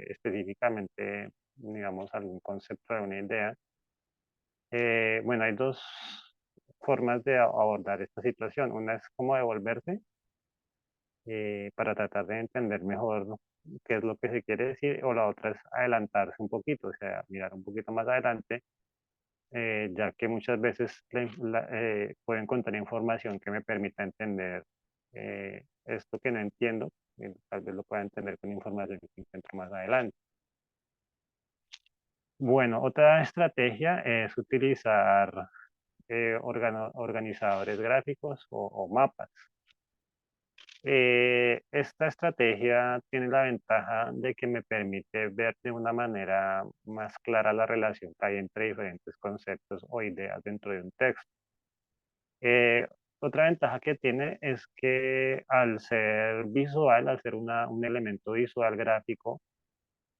específicamente, digamos, algún concepto de una idea, bueno, hay dos formas de abordar esta situación. Una es como devolverse para tratar de entender mejor, ¿no?, qué es lo que se quiere decir, o la otra es adelantarse un poquito, o sea, mirar un poquito más adelante, ya que muchas veces puedo encontrar información que me permita entender esto que no entiendo, y tal vez lo pueda entender con información que encuentro más adelante. Bueno, otra estrategia es utilizar organizadores gráficos o mapas. Esta estrategia tiene la ventaja de que me permite ver de una manera más clara la relación que hay entre diferentes conceptos o ideas dentro de un texto. Eh, Otra ventaja que tiene es que al ser visual, al ser un elemento visual gráfico,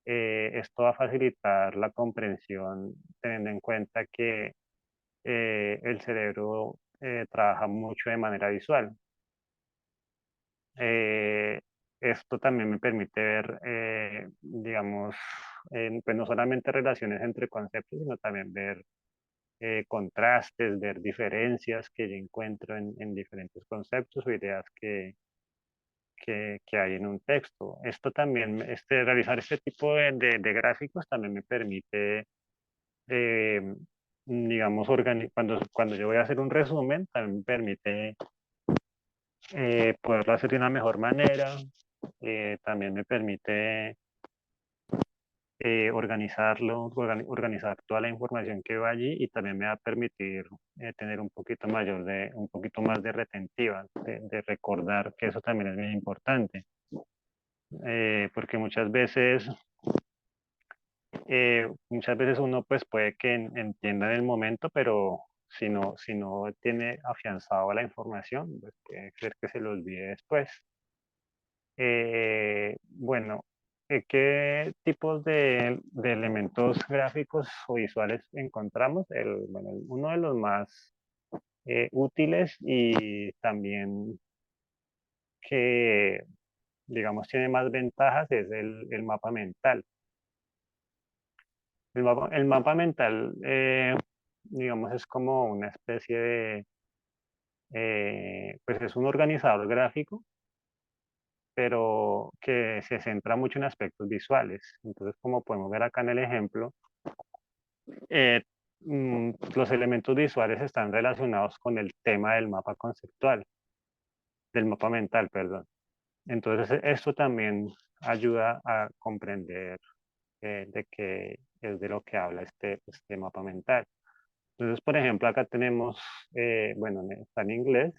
esto va a facilitar la comprensión teniendo en cuenta que el cerebro trabaja mucho de manera visual. Eh, Esto también me permite ver, digamos, pues no solamente relaciones entre conceptos, sino también ver contrastes, ver diferencias que yo encuentro en diferentes conceptos o ideas que hay en un texto. Esto también, realizar este tipo de gráficos también me permite, eh, digamos, cuando yo voy a hacer un resumen, también me permite poderlo hacer de una mejor manera. También me permite organizar toda la información que va allí, y también me va a permitir tener un poquito más de retentiva, de recordar, que eso también es muy importante. Porque muchas veces uno pues puede que entienda en el momento, pero si no tiene afianzado la información, pues puede ser que se lo olvide después. Bueno, ¿qué tipos de elementos gráficos o visuales encontramos? Bueno, uno de los más útiles y también que digamos, tiene más ventajas es el mapa mental. El mapa mental, digamos, es como una especie de, pues es un organizador gráfico, pero que se centra mucho en aspectos visuales. Entonces, como podemos ver acá en el ejemplo, eh, los elementos visuales están relacionados con el tema del mapa conceptual, del mapa mental, perdón. Entonces, esto también ayuda a comprender de qué es de lo que habla este mapa mental. Entonces, por ejemplo, acá tenemos, bueno, está en inglés,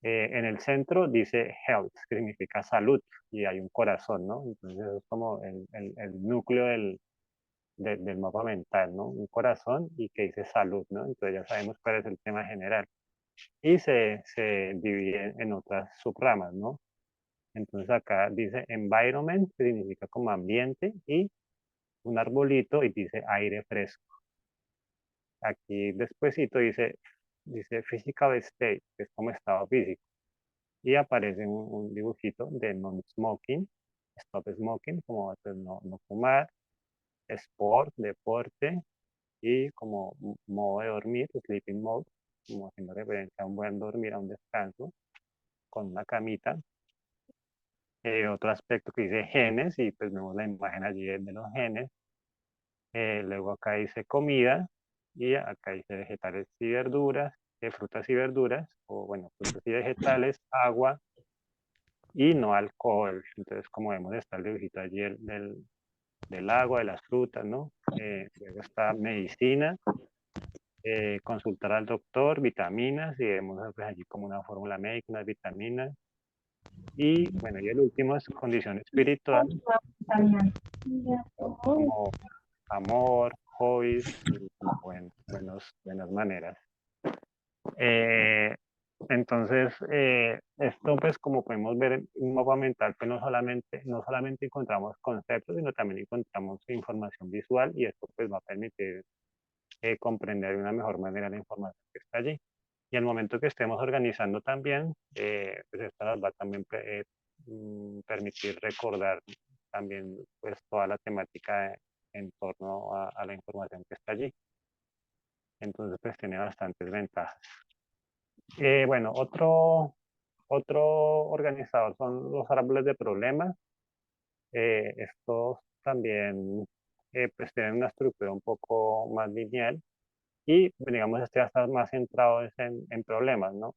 en el centro dice health, que significa salud, y hay un corazón, ¿no? Entonces es como el núcleo del mapa mental, ¿no? Un corazón y que dice salud, ¿no? Entonces ya sabemos cuál es el tema general. Y se divide en otras subramas, ¿no? Entonces acá dice environment, que significa como ambiente, y un arbolito y dice aire fresco. Aquí despuesito dice physical state, que es como estado físico. Y aparece un dibujito de non-smoking, stop smoking, como pues, no fumar, sport, deporte, y como modo de dormir, sleeping mode, como haciendo referencia a un buen dormir, a un descanso, con una camita. Otro aspecto que dice genes, y pues vemos la imagen allí de los genes. Luego acá dice comida, y acá dice vegetales y verduras, frutas y verduras, o bueno, frutas y vegetales, agua, y no alcohol. Entonces, como vemos, está el dibujito allí del agua, de las frutas, ¿no? Luego está medicina, consultar al doctor, vitaminas, y vemos pues, allí como una fórmula médica, unas vitaminas. Y bueno, y el último es condición espiritual, como amor, hobbies y como buenas maneras. Eh, entonces, esto pues como podemos ver en un mapa mental, pues no solamente encontramos conceptos, sino también encontramos información visual y esto pues va a permitir comprender de una mejor manera la información que está allí. Y al momento que estemos organizando también, pues esto nos va a también permitir recordar también pues toda la temática en torno a la información que está allí. Entonces pues tiene bastantes ventajas. Bueno, otro organizador son los árboles de problemas. Estos también pues tienen una estructura un poco más lineal y digamos este va a estar más centrado en problemas, ¿no?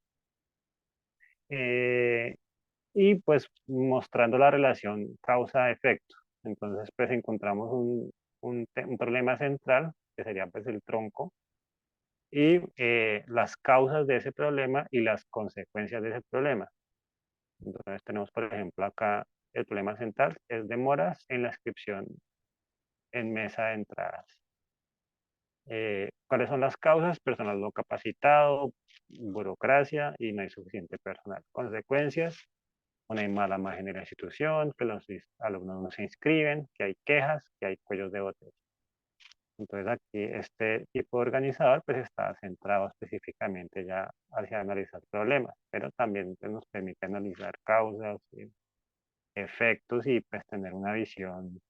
Y pues mostrando la relación causa-efecto. Entonces pues encontramos un problema central que sería pues el tronco y las causas de ese problema y las consecuencias de ese problema. Entonces tenemos, por ejemplo, acá el problema central es demoras en la inscripción en mesa de entradas. ¿Cuáles son las causas? Personal no capacitado, burocracia y no hay suficiente personal. Consecuencias, una mala imagen de la institución, que los alumnos no se inscriben, que hay quejas, que hay cuellos de botella. Entonces aquí este tipo de organizador pues está centrado específicamente ya hacia analizar problemas, pero también pues, nos permite analizar causas, efectos y pues tener una visión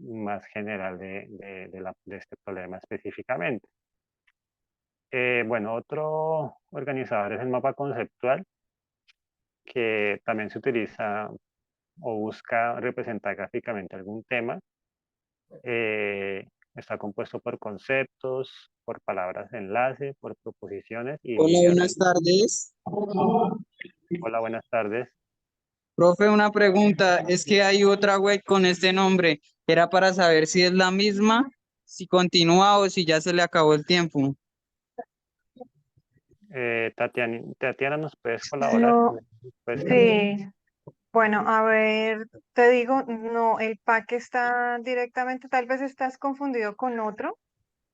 más general de este problema específicamente. Bueno, otro organizador es el mapa conceptual, que también se utiliza o busca representar gráficamente algún tema. Está compuesto por conceptos, por palabras de enlace, por proposiciones y Hola, líneas. buenas tardes. Hola, buenas tardes. Profe, una pregunta. Es que hay otra web con este nombre. Era para saber si es la misma, si continúa o si ya se le acabó el tiempo. Tatiana, ¿nos puedes colaborar? No, Pues, sí. Bueno, a ver, te digo, no, el pack está directamente, tal vez estás confundido con otro,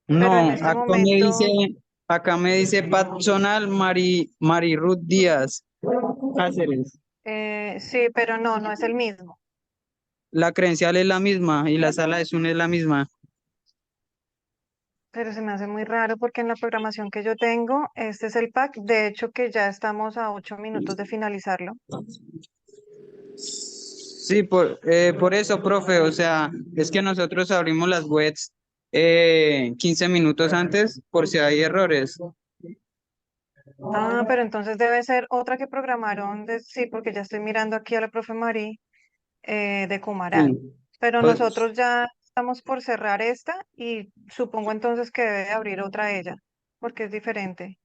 pero en No, este momento, acá me dice Patsonal Mari Ruth Díaz Cáceres. sí, pero no, no es el mismo. La credencial es la misma y la sala de Zoom es la misma. Pero se me hace muy raro porque en la programación que yo tengo, este es el pack. De hecho, que ya estamos a 8 minutos de finalizarlo. Sí, por eso, profe, o sea, es que nosotros abrimos las webs 15 minutos antes por si hay errores. Ah, pero entonces debe ser otra que programaron, sí, porque ya estoy mirando aquí a la profe Mari de Cumaral. Sí. Pero Pues, nosotros ya estamos por cerrar esta y supongo entonces que debe abrir otra ella, porque es diferente.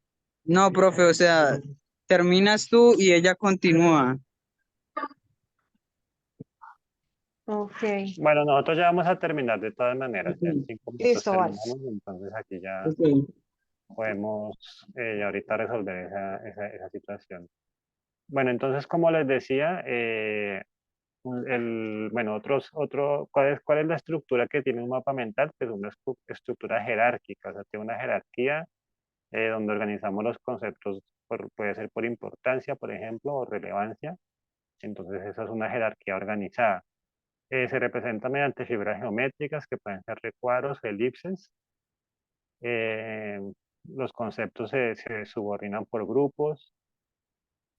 no, profe, o sea, terminas tú y ella continúa. Ok, Bueno, nosotros ya vamos a terminar de todas maneras, ya en Ok, 5 minutos listo, vale. terminamos, entonces aquí ya ok. podemos ya ahorita resolver esa situación. Bueno, entonces como les decía, bueno, ¿cuál es la estructura que tiene un mapa mental? Pues una estructura jerárquica, o sea, tiene una jerarquía donde organizamos los conceptos, puede ser por importancia, por ejemplo, o relevancia. Entonces esa es una jerarquía organizada. Se representa mediante figuras geométricas que pueden ser recuadros, elipses. Eh, los conceptos se subordinan por grupos.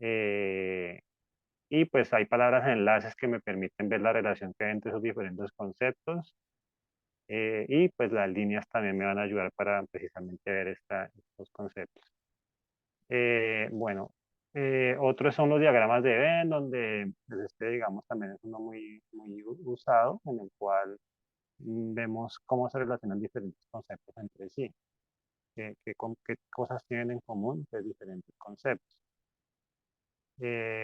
eh, y pues hay palabras enlaces que me permiten ver la relación que hay entre esos diferentes conceptos. Y pues las líneas también me van a ayudar para precisamente ver estos conceptos. Bueno, otros son los diagramas de Venn, donde pues, digamos, también es uno muy usado, en el cual vemos cómo se relacionan diferentes conceptos entre sí, qué cosas tienen en común de diferentes conceptos.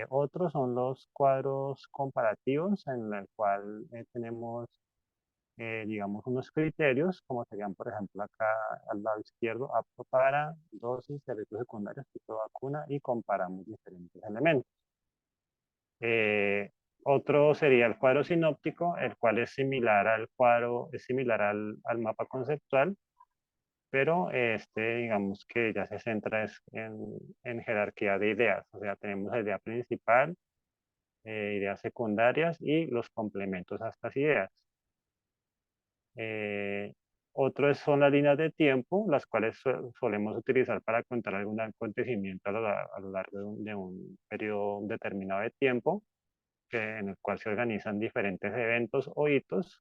Otros son los cuadros comparativos, en el cual tenemos, digamos, unos criterios, como serían, por ejemplo, acá al lado izquierdo, apto para dosis, efectos secundarios, tipo de vacuna, y comparamos diferentes elementos. Otro sería el cuadro sinóptico, el cual es similar es similar al mapa conceptual, pero digamos que ya se centra en jerarquía de ideas. O sea, tenemos la idea principal, ideas secundarias y los complementos a estas ideas. Eh, son las líneas de tiempo, las cuales solemos utilizar para contar algún acontecimiento a lo largo de un periodo determinado de tiempo, en el cual se organizan diferentes eventos o hitos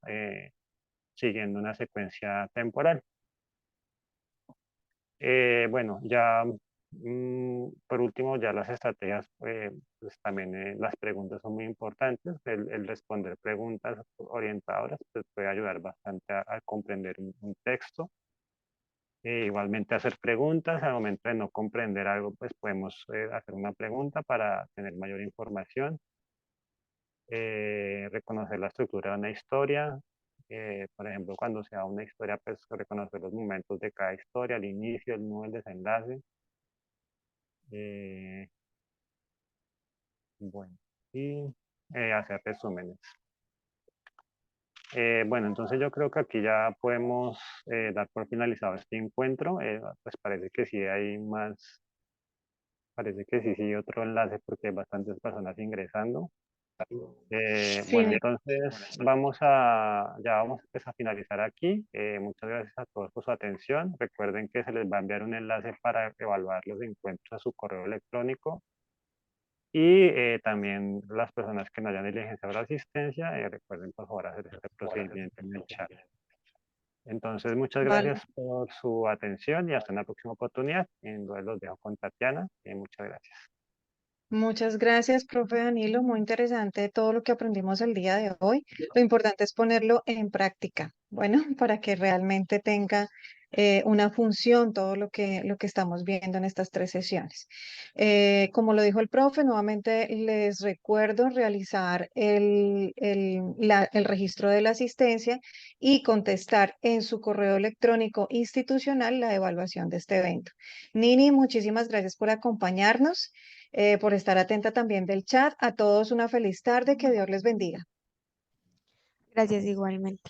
siguiendo una secuencia temporal. Bueno, ya por último, ya las estrategias, pues también las preguntas son muy importantes. El responder preguntas orientadoras pues puede ayudar bastante a comprender un texto. Igualmente hacer preguntas, al momento de no comprender algo, pues podemos hacer una pregunta para tener mayor información. Reconocer la estructura de una historia. Por ejemplo, cuando se da una historia, pues reconocer los momentos de cada historia, el inicio, el nudo, el desenlace. Eh, bueno, y hacer resúmenes. Bueno, entonces yo creo que aquí ya podemos dar por finalizado este encuentro. Pues parece que sí hay más, parece que sí, sí, otro enlace porque hay bastantes personas ingresando. Bueno, Sí, entonces ya vamos pues, a finalizar aquí. Muchas gracias a todos por su atención. Recuerden que se les va a enviar un enlace para evaluar los encuentros a su correo electrónico. Y también las personas que no hayan diligenciado la asistencia, recuerden por favor hacer este procedimiento en el chat. Entonces, muchas vale. gracias por su atención y hasta una próxima oportunidad. Entonces los dejo con Tatiana. Muchas gracias. Muchas gracias, profe Danilo. Muy interesante todo lo que aprendimos el día de hoy. Lo importante es ponerlo en práctica, bueno, para que realmente tenga una función todo lo que estamos viendo en estas 3 sesiones. Como lo dijo el profe, nuevamente les recuerdo realizar el registro de la asistencia y contestar en su correo electrónico institucional la evaluación de este evento. Nini, muchísimas gracias por acompañarnos, por estar atenta también del chat. A todos una feliz tarde, que Dios les bendiga. Gracias igualmente.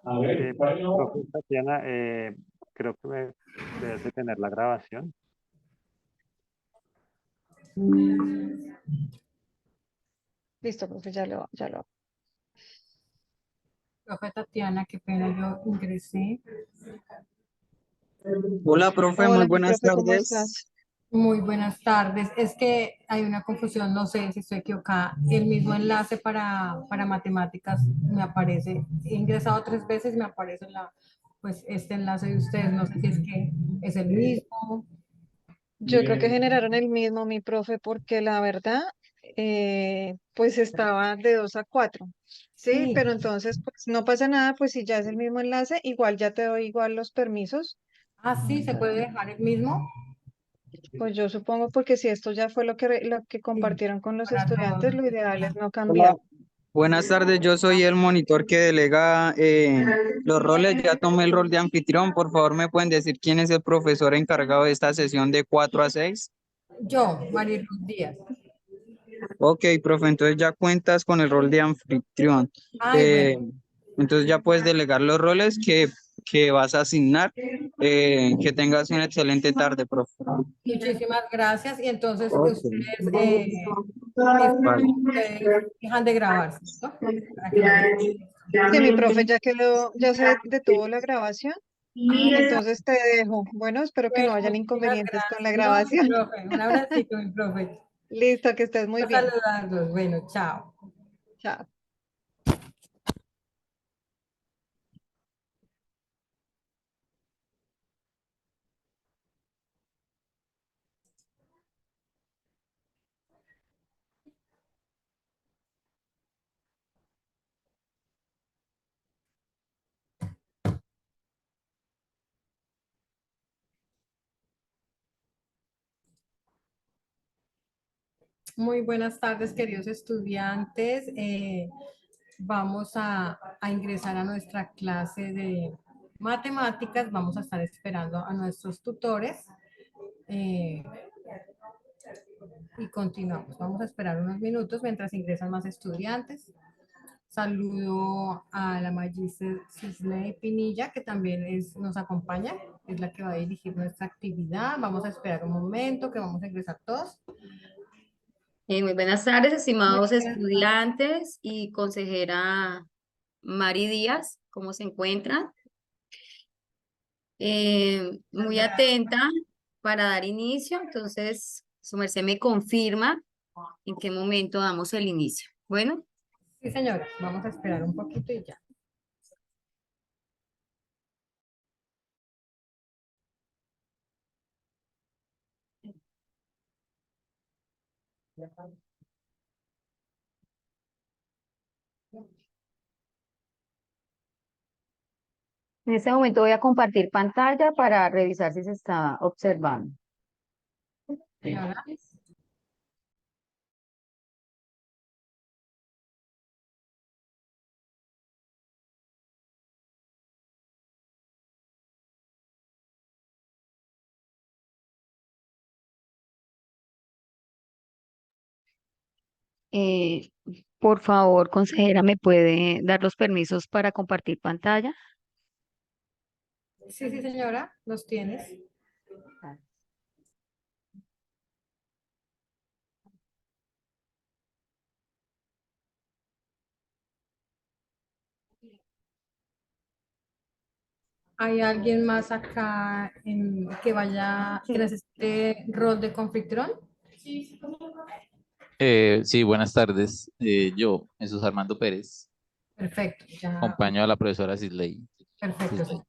Profe Tatiana, creo que debes de tener la grabación. Listo, profe, ya lo. Profe Tatiana, qué pena, yo ingresé. Hola, profe, muy Hola, mi buenas profe, ¿cómo tardes. estás? Muy buenas tardes. Es que hay una confusión, no sé si estoy equivocada. El mismo enlace para matemáticas me aparece. He ingresado 3 veces y me aparece pues este enlace de ustedes. No sé si es que es el mismo. Yo creo que generaron el mismo, mi profe, porque la verdad, pues estaba de 2 a 4, ¿sí? Sí. Pero entonces, pues no pasa nada, pues si ya es el mismo enlace, igual ya te doy igual los permisos, Ah, sí, se puede dejar el mismo. pues yo supongo porque si esto ya fue lo que Sí, compartieron con los para todos. estudiantes, lo ideal es no Hola, cambiar. buenas tardes, yo soy el monitor que delega los roles, ya tomé el rol de anfitrión, por favor me pueden decir quién es el profesor encargado de esta sesión de 4 a 6. Yo, Mariluz Díaz. Ok, profe, entonces ya cuentas con el rol de anfitrión. Ay, bueno, Eh, entonces ya puedes delegar los roles que vas a asignar. Que tengas una excelente tarde, profe. muchísimas gracias. Y entonces Ok. ustedes, Vale. ustedes dejan de grabar, ¿cierto? Para que vaya. Sí, mi profe, ya quedó, ya se detuvo la grabación, entonces te dejo. Bueno, espero que no Bueno, hayan muchísimas inconvenientes con la gracias. No, mi grabación. profe, un abracito, mi profe. Listo, que estés muy A bien. saludarlos. Bueno, chao. Chao. Muy buenas tardes, queridos estudiantes. Vamos a ingresar a nuestra clase de matemáticas. Vamos a estar esperando a nuestros tutores eh, y continuamos. Vamos a esperar unos minutos mientras ingresan más estudiantes. Saludo a la magíster Cisley Pinilla, que también nos acompaña, es la que va a dirigir nuestra actividad. Vamos a esperar un momento, que vamos a ingresar todos. Muy buenas tardes, Muy estimados buenas tardes. estudiantes y consejera Mari Díaz, ¿cómo se encuentran? Muy atenta para dar inicio, entonces su merced me confirma en qué momento damos el inicio. Bueno, Sí, señora, vamos a esperar un poquito y ya. en este momento voy a compartir pantalla para revisar si se está observando. Señora. Eh, por favor, consejera, ¿me puede dar los permisos para compartir pantalla? Sí, sí, señora, los tienes. ¿Hay alguien más acá que necesite rol de confitrón? Sí, buenas tardes. Yo, Jesús Armando Pérez, Perfecto, ya, acompaño a la profesora Sisley. perfecto, sí.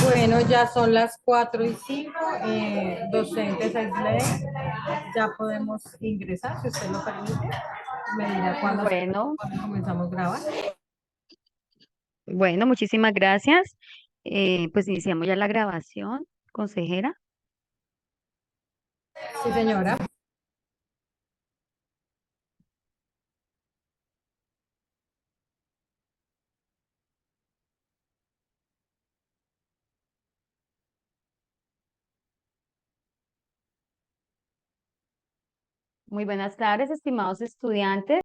Bueno, ya son las 4:05. Docentes Aisley, ya podemos ingresar, si usted lo permite. Me dirá cuándo Bueno, comenzamos a grabar. bueno, muchísimas gracias. Pues iniciamos ya la grabación, consejera. Sí, señora. Muy buenas tardes, estimados estudiantes.